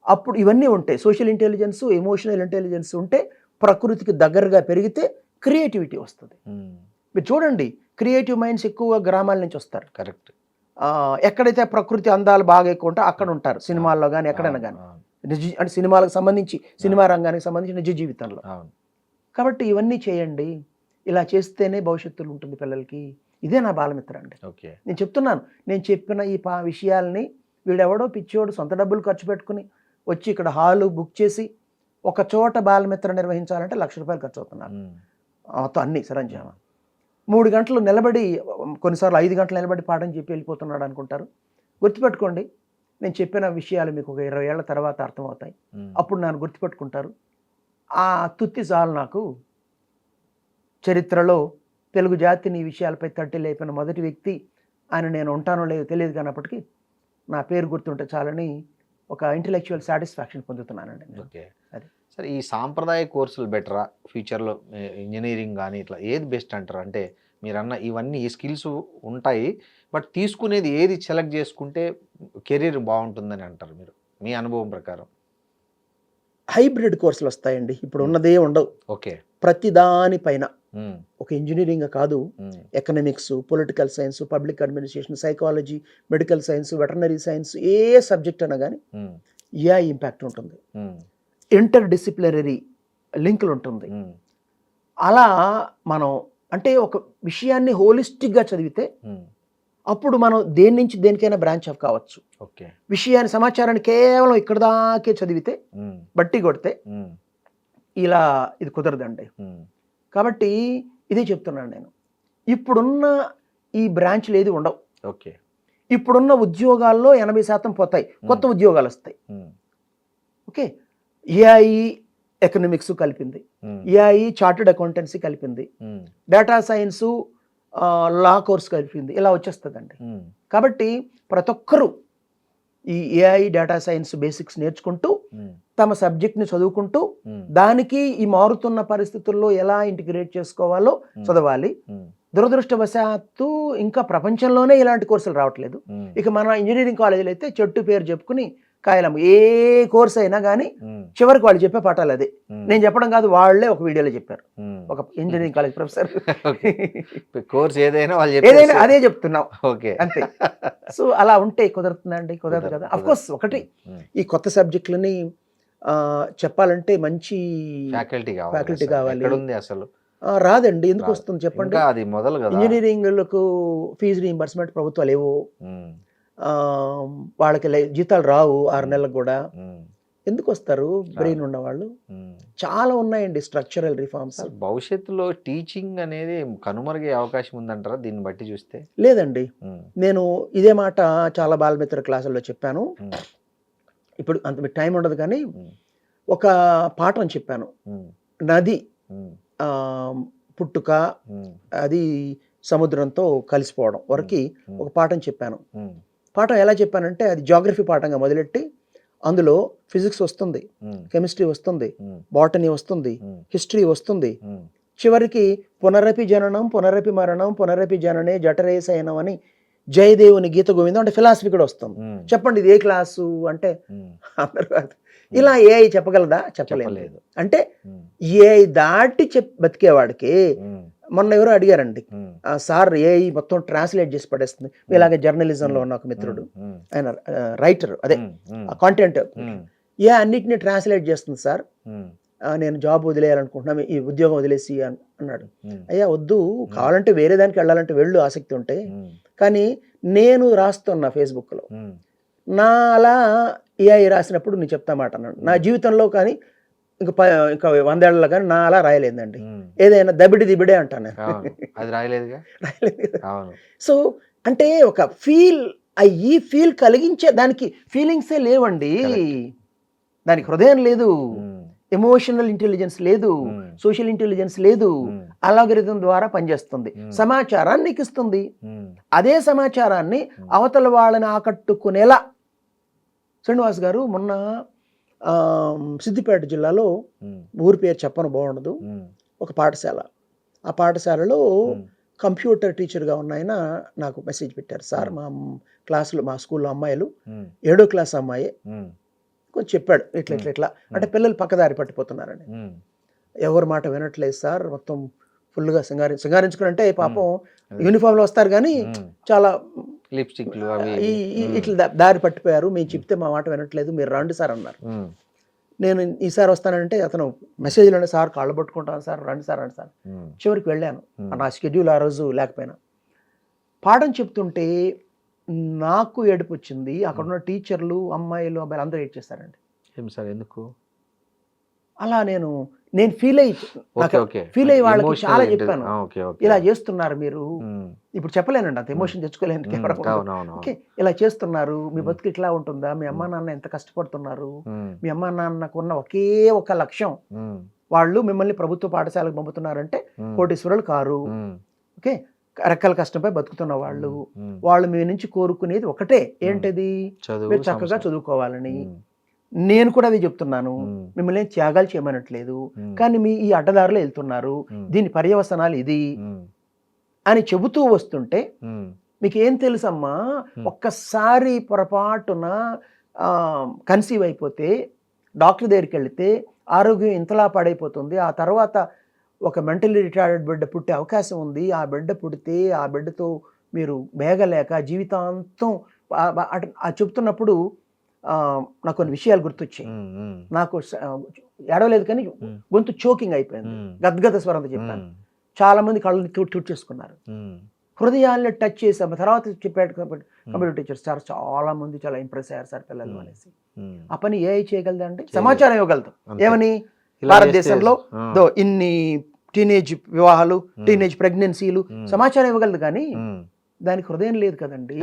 అప్పుడు ఇవన్నీ ఉంటాయి. సోషల్ ఇంటెలిజెన్స్, ఎమోషనల్ ఇంటెలిజెన్స్ ఉంటే ప్రకృతికి దగ్గరగా పెరిగితే క్రియేటివిటీ వస్తుంది. మీరు చూడండి, క్రియేటివ్ మైండ్స్ ఎక్కువగా గ్రామాల నుంచి వస్తారు. కరెక్ట్. ఎక్కడైతే ప్రకృతి అందాలు బాగా ఎక్కువ ఉంటే అక్కడ ఉంటారు. సినిమాల్లో కానీ ఎక్కడైనా కానీ, అంటే సినిమాలకు సంబంధించి, సినిమా రంగానికి సంబంధించి నిజ జీవితంలో. కాబట్టి ఇవన్నీ చేయండి. ఇలా చేస్తేనే భవిష్యత్తులో ఉంటుంది పిల్లలకి. ఇదే నా బాలమిత్ర అండి. ఓకే, నేను చెప్తున్నాను, నేను చెప్పిన ఈ విషయాల్ని వీడెవడో పిచ్చోడు సొంత డబ్బులు ఖర్చు పెట్టుకుని వచ్చి ఇక్కడ హాలు బుక్ చేసి ఒక చోట బాలమిత్ర నిర్వహించాలంటే ₹1,00,000 ఖర్చు అవుతున్నారు. మొత్తం అన్ని సరంజామా. 3 గంటలు నిలబడి, కొన్నిసార్లు 5 గంటలు నిలబడి పాఠం చెప్పి వెళ్ళిపోతున్నాడు అనుకుంటారు. గుర్తుపెట్టుకోండి, నేను చెప్పిన విషయాలు మీకు ఒక 20 ఏళ్ల తర్వాత అర్థమవుతాయి. అప్పుడు నన్ను గుర్తుపెట్టుకుంటారు. ఆ తుత్తి చాలు నాకు. చరిత్రలో తెలుగు జాతిని ఈ విషయాలపై తట్టి లేపిన మొదటి వ్యక్తి ఆయన నేను ఉంటానో లేదో తెలియదు, కానప్పటికీ నా పేరు గుర్తుంటే చాలని ఒక ఇంటెలెక్చువల్ సాటిస్ఫాక్షన్ పొందుతున్నానండి. ఓకే, అది సరే. ఈ సాంప్రదాయ కోర్సులు బెటరా, ఫ్యూచర్లో ఇంజనీరింగ్ కానీ ఇట్లా ఏది బెస్ట్ అంటారు? అంటే మీరన్న ఇవన్నీ ఈ స్కిల్స్ ఉంటాయి, బట్ తీసుకునేది ఏది సెలెక్ట్ చేసుకుంటే కెరీర్ బాగుంటుందని అంటారు మీరు, మీ అనుభవం ప్రకారం? హైబ్రిడ్ కోర్సులు వస్తాయండి. ఇప్పుడు ఉన్నదే ఉండవు. ఓకే, ప్రతి దానిపైన ఒక ఇంజనీరింగ్ కాదు, economics, political science, public administration, psychology, medical science, veterinary science, ఏ సబ్జెక్ట్ అయినా కానీ ఏఐ ఇంపాక్ట్ ఉంటుంది. ఇంటర్ డిసిప్లినరీ లింకులు ఉంటుంది. అలా మనం అంటే ఒక విషయాన్ని హోలిస్టిక్గా చదివితే అప్పుడు మనం దేని నుంచి దేనికైనా బ్రాంచ్ ఆఫ్ కావచ్చు. ఓకే, విషయాన్ని, సమాచారాన్ని కేవలం ఇక్కడ దాకే చదివితే, బట్టి కొడితే ఇలా ఇది కుదరదండి. కాబట్టి ఇదే చెప్తున్నాను నేను. ఇప్పుడున్న ఈ బ్రాంచ్లు ఏది ఉండవు. ఓకే, ఇప్పుడున్న ఉద్యోగాల్లో 80% పోతాయి, కొత్త ఉద్యోగాలు వస్తాయి. ఓకే, ఏఐ ఎకనామిక్స్ కలిపింది, ఏఐ చార్టెడ్ అకౌంటెన్సీ కలిపింది, డేటా సైన్సు లా కోర్స్ కలిపింది, ఇలా వచ్చేస్తుందండి. కాబట్టి ప్రతి ఒక్కరూ ఈ ఏఐ డేటా సైన్స్ బేసిక్స్ నేర్చుకుంటూ తమ సబ్జెక్ట్ని చదువుకుంటూ దానికి ఈ మారుతున్న పరిస్థితుల్లో ఎలా ఇంటిగ్రేట్ చేసుకోవాలో చదవాలి. దురదృష్టవశాత్తు ఇంకా ప్రపంచంలోనే ఇలాంటి కోర్సులు రావట్లేదు. ఇక మన ఇంజనీరింగ్ కాలేజీలో అయితే చెట్టు పేరు చెప్పుకుని కాయలమ్మ, ఏ కోర్స్ అయినా కానీ చివరికి వాళ్ళు చెప్పే పాఠాలు అదే. నేను చెప్పడం కాదు, వాళ్ళే ఒక వీడియోలో చెప్పారు, ఒక ఇంజనీరింగ్ కాలేజ్ ప్రొఫెసర్. కోర్స్ ఏదైనా అదే చెప్తున్నాం. ఓకే, అంతే. సో అలా ఉంటే కుదరుతుందండి? కుదరదు కదా. అఫ్ కోర్స్ ఒకటి, ఈ కొత్త సబ్జెక్టులని చెప్పాలంటే మంచి ఫ్యాకల్టీ కావాలి. అసలు రాదండి. ఎందుకు వస్తుంది చెప్పండి? అది మొదలు కదా. ఇంజనీరింగ్లకు ఫీజు రీయింబర్స్మెంట్ ప్రభుత్వాలు ఏవో, వాళ్ళకి జీతాలు రావు 6 నెలలకు కూడా. ఎందుకు వస్తారు? బ్రెయిన్ ఉన్నవాళ్ళు. చాలా ఉన్నాయండి స్ట్రక్చరల్ రిఫార్మ్స్. భవిష్యత్తులో టీచింగ్ అనేది కనుమరుగే అవకాశం ఉందంటారా దీన్ని బట్టి చూస్తే? లేదండి, నేను ఇదే మాట చాలా బాలమిత్ర క్లాసుల్లో చెప్పాను. ఇప్పుడు అంత టైం ఉండదు కానీ ఒక పాఠం చెప్పాను. నది పుట్టుక, అది సముద్రంతో కలిసిపోవడం వరకు ఒక పాఠం చెప్పాను. పాఠం ఎలా చెప్పానంటే, అది జాగ్రఫీ పాఠంగా మొదలెట్టి అందులో ఫిజిక్స్ వస్తుంది, కెమిస్ట్రీ వస్తుంది, బాటనీ వస్తుంది, హిస్టరీ వస్తుంది. చివరికి పునరపి జననం, పునరపి మరణం, పునరపి జననే జఠరే శయనం అని జయదేవుని గీత గోవిందం అంటే ఫిలాసఫీ కూడా వస్తుంది. చెప్పండి ఇది ఏ క్లాసు అంటే అందరూ కాదు. ఇలా ఏఐ చెప్పగలదా? చెప్పలేదు. అంటే ఏఐ దాటి బతికేవాడికి. మొన్న ఎవరో అడిగారండి, సార్ ఏఐ మొత్తం ట్రాన్స్లేట్ చేసి పడేస్తుంది. ఇలాగే జర్నలిజంలో ఉన్న ఒక మిత్రుడు, ఆయన రైటర్, అదే కాంటెంట్, అన్నిటిని ట్రాన్స్లేట్ చేస్తుంది సార్, నేను జాబ్ వదిలేయాలనుకుంటున్నాను, ఈ ఉద్యోగం వదిలేసి అన్నాడు. అయ్యా వద్దు, కావాలంటే వేరే దానికి వెళ్ళాలంటే వెళ్ళు, ఆసక్తి ఉంటే. కానీ నేను రాస్తున్నా ఫేస్బుక్లో, నా అలా ఏఐ రాసినప్పుడు నేను చెప్తా మాట అన్నాడు. నా జీవితంలో కానీ ఇంకా 100 ఏళ్ళలో కానీ నా అలా రాయలేదండి. ఏదైనా దబిడి దిబిడే అంటాను, అది రాయలేదుగా. సో అంటే ఒక ఫీల్ కలిగించే దానికి ఫీలింగ్సే లేవండి, దానికి హృదయం లేదు, ఎమోషనల్ ఇంటెలిజెన్స్ లేదు, సోషల్ ఇంటెలిజెన్స్ లేదు. అల్గారిథం ద్వారా పనిచేస్తుంది, సమాచారాన్ని ఎక్కిస్తుంది. అదే సమాచారాన్ని అవతల వాళ్ళని ఆకట్టుకునేలా శ్రీనివాస్ గారు మొన్న సిద్దిపేట జిల్లాలో ఊరి పేరు చెప్పను బాగుండదు, ఒక పాఠశాల, ఆ పాఠశాలలో కంప్యూటర్ టీచర్గా ఉన్న ఆయన నాకు మెసేజ్ పెట్టారు. సార్ మా క్లాసులో మా స్కూల్లో అమ్మాయిలు 7వ క్లాస్ అమ్మాయి కొంచెం చెప్పాడు ఇట్లా ఇట్లా ఇట్లా అంటే పిల్లలు పక్కదారి పట్టిపోతున్నారని. ఎవరి మాట వినట్లేదు సార్, మొత్తం ఫుల్గా సింగారించుకుని పాపం యూనిఫామ్లో వస్తారు కానీ చాలా లిప్స్టిక్లు ఇట్లా దారి పట్టిపోయారు, మేము చెప్తే మా మాట వినట్లేదు, మీరు రండి సార్ అన్నారు. నేను ఈసారి వస్తానంటే అతను మెసేజ్లోనే సార్ కాళ్ళు పట్టుకుంటాను సార్, రండి సార్ రండి సార్. చివరికి వెళ్ళాను, నా షెడ్యూల్ ఆ రోజు లేకపోయినా. పాఠం చెప్తుంటే నాకు ఏడుపు వచ్చింది. అక్కడ ఉన్న టీచర్లు, అమ్మాయిలు, అబ్బాయిలు అందరూ ఏడ్ చేస్తారండి. ఏం సార్ ఎందుకు అలా నేను ఫీల్ అయ్యి వాళ్ళకి చాలా చెప్పాను, ఇలా చేస్తున్నారు మీరు. ఇప్పుడు చెప్పలేనండి, అంత ఎమోషన్ తెచ్చుకోలేను. ఓకే, ఇలా చేస్తున్నారు, మీ బతుకు ఇట్లా ఉంటుందా, మీ అమ్మా నాన్న ఎంత కష్టపడుతున్నారు, మీ అమ్మా నాన్నకు ఉన్న ఒకే ఒక లక్ష్యం, వాళ్ళు మిమ్మల్ని ప్రభుత్వ పాఠశాలకు పంపుతున్నారంటే కోటీశ్వరులు కారు. ఓకే, రెక్కల కష్టంపై బతుకుతున్న వాళ్ళు మీ నుంచి కోరుకునేది ఒకటే, ఏంటిది, మీరు చక్కగా చదువుకోవాలని. నేను కూడా అది చెప్తున్నాను, మిమ్మల్ని త్యాగాలు చేయమనట్లేదు, కానీ మీ ఈ అడ్డదారిలో వెళ్తున్నారు, దీని పర్యవసనాలు ఇది అని చెబుతూ వస్తుంటే మీకు ఏం తెలుసమ్మా, ఒక్కసారి పొరపాటున కన్సీవ్ అయిపోతే డాక్టర్ దగ్గరికి వెళితే ఆరోగ్యం ఇంతలా పాడైపోతుంది, ఆ తర్వాత ఒక మెంటలీ రిటార్డెడ్ బిడ్డ పుట్టే అవకాశం ఉంది, ఆ బిడ్డ పుడితే ఆ బిడ్డతో మీరు మేగలేక జీవితాంతం చెప్తున్నప్పుడు నాకు కొన్ని విషయాలు గుర్తొచ్చాయి. నాకు ఏడవలేదు కానీ గొంతు చోకింగ్ అయిపోయింది, గద్గద స్వరంతో చెప్పాను. చాలా మంది కళ్ళని ట్యూట్ చేసుకున్నారు, హృదయాన్ని టచ్ చేసాము. తర్వాత చెప్పాడు కంప్యూటర్ టీచర్స్ సార్ చాలా మంది చాలా ఇంప్రెస్ అయ్యారు సార్ పిల్లలు అనేసి. ఆ పని ఏ చేయగలదా అంటే సమాచారం ఇవ్వగలుగుతాం. ఏమని, భారతదేశంలో ఇన్ని టీనేజ్ వివాహాలు, టీనేజ్ ప్రెగ్నెన్సీలు, సమాచారం ఇవ్వగలదు కానీ దానికి హృదయం లేదు కదండి.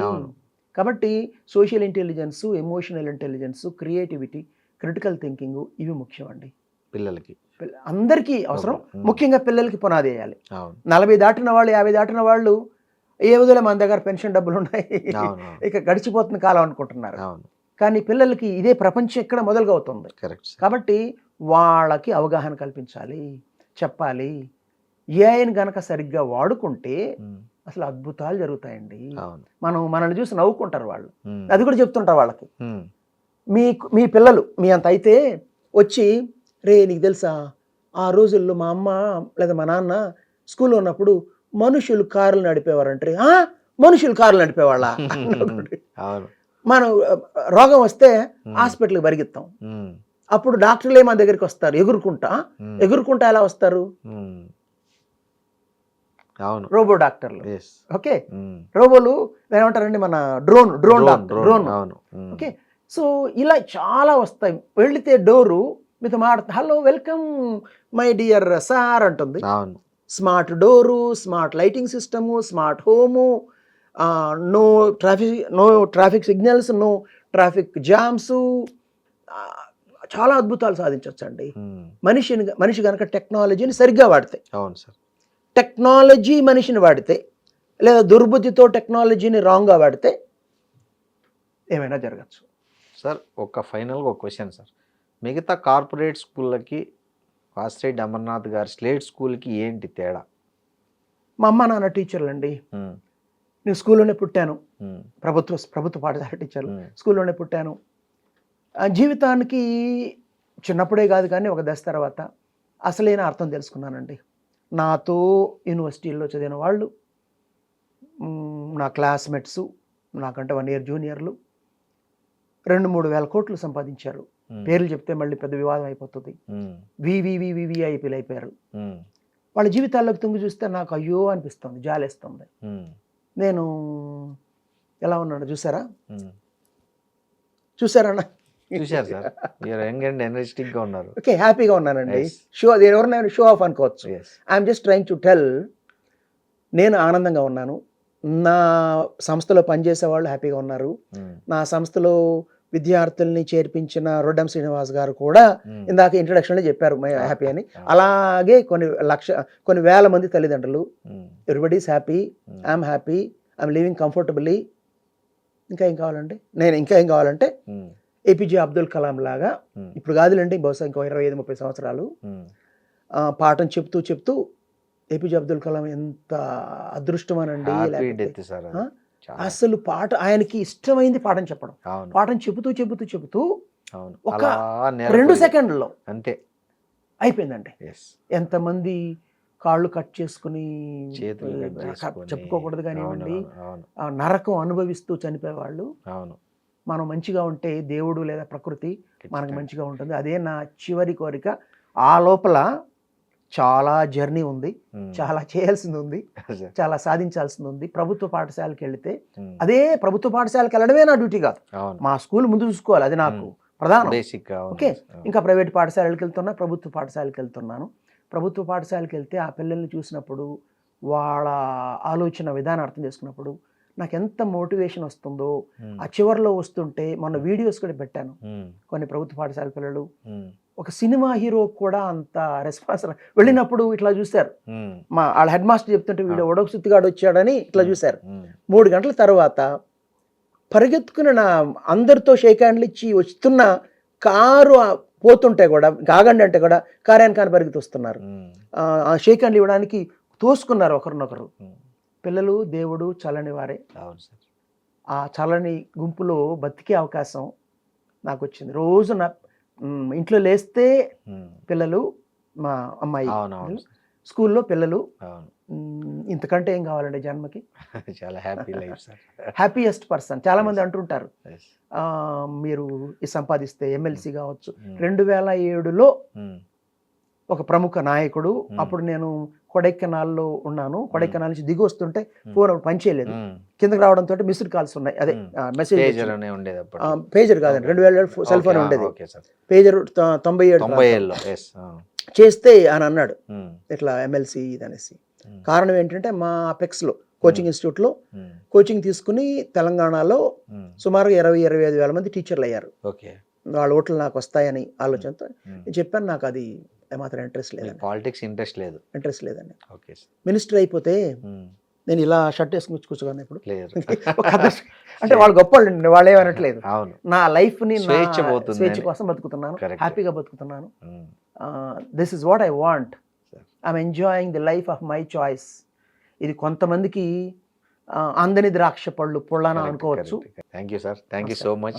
కాబట్టి social intelligence, emotional intelligence, creativity, critical thinking ఇవి ముఖ్యం అండి పిల్లలకి. అందరికీ అవసరం, ముఖ్యంగా పిల్లలకి పునాది వేయాలి. 40 దాటిన వాళ్ళు, 50 దాటిన వాళ్ళు ఏ విధంగా మన దగ్గర పెన్షన్ డబ్బులు ఉన్నాయి, ఇక గడిచిపోతున్న కాలం అనుకుంటున్నారు. కానీ పిల్లలకి ఇదే ప్రపంచం ఇక్కడ మొదలుగా అవుతుంది. కాబట్టి వాళ్ళకి అవగాహన కల్పించాలి, చెప్పాలి. ఏఐని గనక సరిగ్గా వాడుకుంటే అసలు అద్భుతాలు జరుగుతాయండి. మనల్ని చూసి నవ్వుకుంటారు వాళ్ళు, అది కూడా చెప్తుంటారు వాళ్ళకి. మీ పిల్లలు మీ అంత అయితే వచ్చి, రే నీకు తెలుసా ఆ రోజుల్లో మా అమ్మ లేదా మా నాన్న స్కూల్లో ఉన్నప్పుడు మనుషులు కార్లు నడిపేవారంటే, మనుషులు కార్లు నడిపేవాళ్ళ. మనం రోగం వస్తే హాస్పిటల్కి పరిగెత్తాం, అప్పుడు డాక్టర్లే మన దగ్గరికి వస్తారు ఎగురుకుంటా ఎలా వస్తారు, రోబో డాక్టర్లు. ఓకే, రోబోలు ఏమంటారండి, మన డ్రోన్ డ్రోన్. ఓకే, సో ఇలా చాలా వస్తాయి. వెళితే డోరు మీతో మాట్లాడుతుంది, hello welcome my dear sir అంటుంది. Smart door, smart lighting system, smart home, no traffic signals, no traffic jams, చాలా అద్భుతాలు సాధించవచ్చండి మనిషి కనుక టెక్నాలజీని సరిగ్గా వాడితే. అవును సార్, టెక్నాలజీ మనిషిని వాడితే లేదా దుర్బుద్ధితో టెక్నాలజీని రాంగ్గా వాడితే ఏమైనా జరగచ్చు. సార్ ఒక ఫైనల్గా ఒక క్వశ్చన్ సార్, మిగతా కార్పొరేట్ స్కూళ్ళకి వాసిరెడ్డి అమర్నాథ్ గారి స్లేట్ స్కూల్కి ఏంటి తేడా? మా అమ్మ నాన్న టీచర్లు అండి, నేను స్కూల్లోనే పుట్టాను, ప్రభుత్వ పాఠశాల టీచర్లు, స్కూల్లోనే పుట్టాను. జీవితానికి చిన్నప్పుడే కాదు కానీ ఒక దశ తర్వాత అసలైన అర్థం తెలుసుకున్నానండి. నాతో యూనివర్సిటీల్లో చదివిన వాళ్ళు, నా క్లాస్మేట్స్, నాకంటే 1 year జూనియర్లు 2-3 వేల కోట్లు సంపాదించారు. పేర్లు చెప్తే మళ్ళీ పెద్ద వివాదం అయిపోతుంది. వివిఐపీలు అయిపోయారు. వాళ్ళ జీవితాల్లోకి తుంగి చూస్తే నాకు అయ్యో అనిపిస్తుంది, జాలేస్తుంది. నేను ఎలా ఉన్నాను చూసారా? చూసారన్నా? చూశారు సార్, మీరు యంగ్ అండ్ ఎనర్జెటిక్గా ఉన్నారు. ఓకే, హ్యాపీగా ఉన్నానండి. ఎవరైనా షో ఆఫ్ అనుకోవచ్చు. I'm just trying to tell, నేను ఆనందంగా ఉన్నాను. నా సంస్థలో పనిచేసే వాళ్ళు హ్యాపీగా ఉన్నారు. నా సంస్థలో విద్యార్థుల్ని చేర్పించిన రొడ్డం శ్రీనివాస్ గారు కూడా ఇందాక ఇంట్రడక్షన్లో చెప్పారు హ్యాపీ అని. అలాగే కొన్ని వేల మంది తల్లిదండ్రులు, everybody is happy, I'm happy, I'm living comfortably. ఇంకా ఏం కావాలంటే ఏపీజే అబ్దుల్ కలాం లాగా ఇప్పుడు కాదులేండి, బహుశా ఇంకో 25-30 సంవత్సరాలు పాఠం చెప్తూ ఏపీజే అబ్దుల్ కలాం ఎంత అదృష్టమనండి. అసలు పాట ఆయనకి ఇష్టమైంది పాఠం చెప్పడం, పాఠం చెబుతూ ఒక 2 సెకండ్లలో అంతే అయిపోయిందండి. ఎంతమంది కాళ్ళు కట్ చేసుకుని చెప్పుకోకూడదు కానివ్వండి, నరకం అనుభవిస్తూ చనిపోయేవాళ్ళు. మనం మంచిగా ఉంటే దేవుడు లేదా ప్రకృతి మనకు మంచిగా ఉంటుంది. అదే నా చివరి కోరిక. ఆ లోపల చాలా జర్నీ ఉంది, చాలా చేయాల్సింది ఉంది, చాలా సాధించాల్సింది ఉంది. ప్రభుత్వ పాఠశాలకు వెళితే అదే ప్రభుత్వ పాఠశాలకు వెళ్ళడమే నా డ్యూటీ కాదు, మా స్కూల్ ముందు చూసుకోవాలి, అది నాకు ప్రధానం. ఓకే, ఇంకా ప్రైవేట్ పాఠశాలకి వెళ్తున్నా, ప్రభుత్వ పాఠశాలకు వెళ్తున్నాను. ప్రభుత్వ పాఠశాలకు వెళ్తే ఆ పిల్లల్ని చూసినప్పుడు, వాళ్ళ ఆలోచన విధానం అర్థం చేసుకున్నప్పుడు నాకు ఎంత మోటివేషన్ వస్తుందో. ఆ చివరిలో వస్తుంటే మొన్న వీడియోస్ కూడా పెట్టాను, కొన్ని ప్రభుత్వ పాఠశాల పిల్లలు ఒక సినిమా హీరో కూడా అంత రెస్పాన్స్ వెళ్ళినప్పుడు ఇట్లా చూశారు. వాళ్ళ హెడ్ మాస్టర్ చెప్తుంటే వీడు ఒడొక సుత్తిగాడు వచ్చాడని ఇట్లా చూశారు. 3 గంటల తర్వాత పరిగెత్తుకుని నా అందరితో షేక్ హ్యాండ్లు ఇచ్చి వస్తున్న కారు పోతుంటే కూడా, కాగండి అంటే కూడా కార్యానికి పరిగెత్తి వస్తున్నారు. ఆ షేక్ హ్యాండ్లు ఇవ్వడానికి తోసుకున్నారు ఒకరినొకరు. పిల్లలు దేవుడు చల్లని వారే. ఆ చల్లని గుంపులో బతికే అవకాశం నాకు వచ్చింది. రోజు నా ఇంట్లో లేస్తే పిల్లలు, మా అమ్మాయి స్కూల్లో పిల్లలు, ఇంతకంటే ఏం కావాలండి జన్మకి? చాలా happy life sir. Happiest person. చాలా మంది అంటుంటారు మీరు సంపాదిస్తే ఎమ్మెల్సీ కావచ్చు. 2007లో ఒక ప్రముఖ నాయకుడు, అప్పుడు నేను కొడైకెనాల్లో ఉన్నాను, కొడైకెనాల్ నుంచి దిగి వస్తుంటే ఫోన్ పనిచేయలేదు, కిందకి రావడంతో మిస్డ్ కాల్స్ ఉన్నాయి. అదే మెసేజ్ పేజర్ కాదండి, 2007 సెల్ ఫోన్ ఉండేది. పేజర్ 97లో చేస్తే అని అన్నాడు ఇట్లా ఎమ్మెల్సీ ఇది అనేసి. కారణం ఏంటంటే మా అపెక్స్లో కోచింగ్ ఇన్స్టిట్యూట్లో కోచింగ్ తీసుకుని తెలంగాణలో సుమారుగా 20-25 వేల మంది టీచర్లు అయ్యారు. వాళ్ళ ఓట్లు నాకు వస్తాయని ఆలోచనతో నేను చెప్పాను, నాకు అది ఏమాత్రం ఇంట్రెస్ట్ లేదండి, పాలిటిక్స్ ఇంట్రెస్ట్ లేదండి. మినిస్టర్ అయిపోతే నేను ఇలా షర్ట్ వేసుకుని కూర్చోగానే ఇప్పుడు అంటే వాళ్ళు గొప్ప వాళ్ళు, వాళ్ళు ఏమనట్లేదు. నా లైఫ్ని స్వేచ్ఛ కోసం బతుకుతున్నాను, హ్యాపీగా బతుకుతున్నాను. This is what I want. I'm enjoying the life of my choice. ఇది కొంతమందికి అందని ద్రాక్ష పళ్ళు పుల్లన అనుకోవచ్చు. Thank you sir, thank you so much.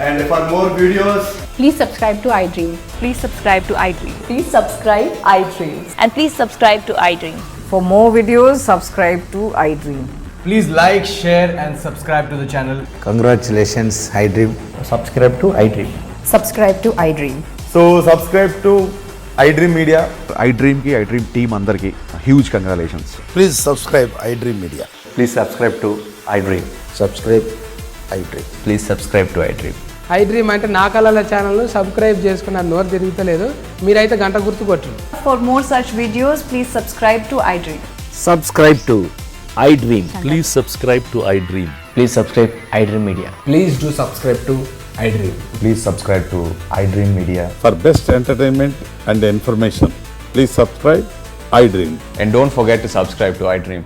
And for more videos, please subscribe to iDream. Please subscribe to iDream. Please subscribe iDream. And please subscribe to iDream. For more videos, subscribe to iDream. please like, share and subscribe to the channel. Congratulations, iDream. Subscribe to iDream. Subscribe to iDream. So subscribe to iDream Media. iDream ki iDream team andarki huge congratulations. Please subscribe iDream Media. Please subscribe to iDream. Subscribe iDream. Please subscribe to iDream. iDream అంటే నా కళల ఛానల్ సబ్స్క్రైబ్ చేసుకున్న నోరు తిరుగుతలేదు, మీరైతే గంట గుర్తు కొట్టండి. For more such videos, please subscribe to iDream. Subscribe to iDream. Please subscribe to iDream. Please subscribe iDream Media. Please do subscribe to iDream. Please subscribe to iDream Media. For best entertainment and information, please subscribe iDream. And don't forget to subscribe to iDream.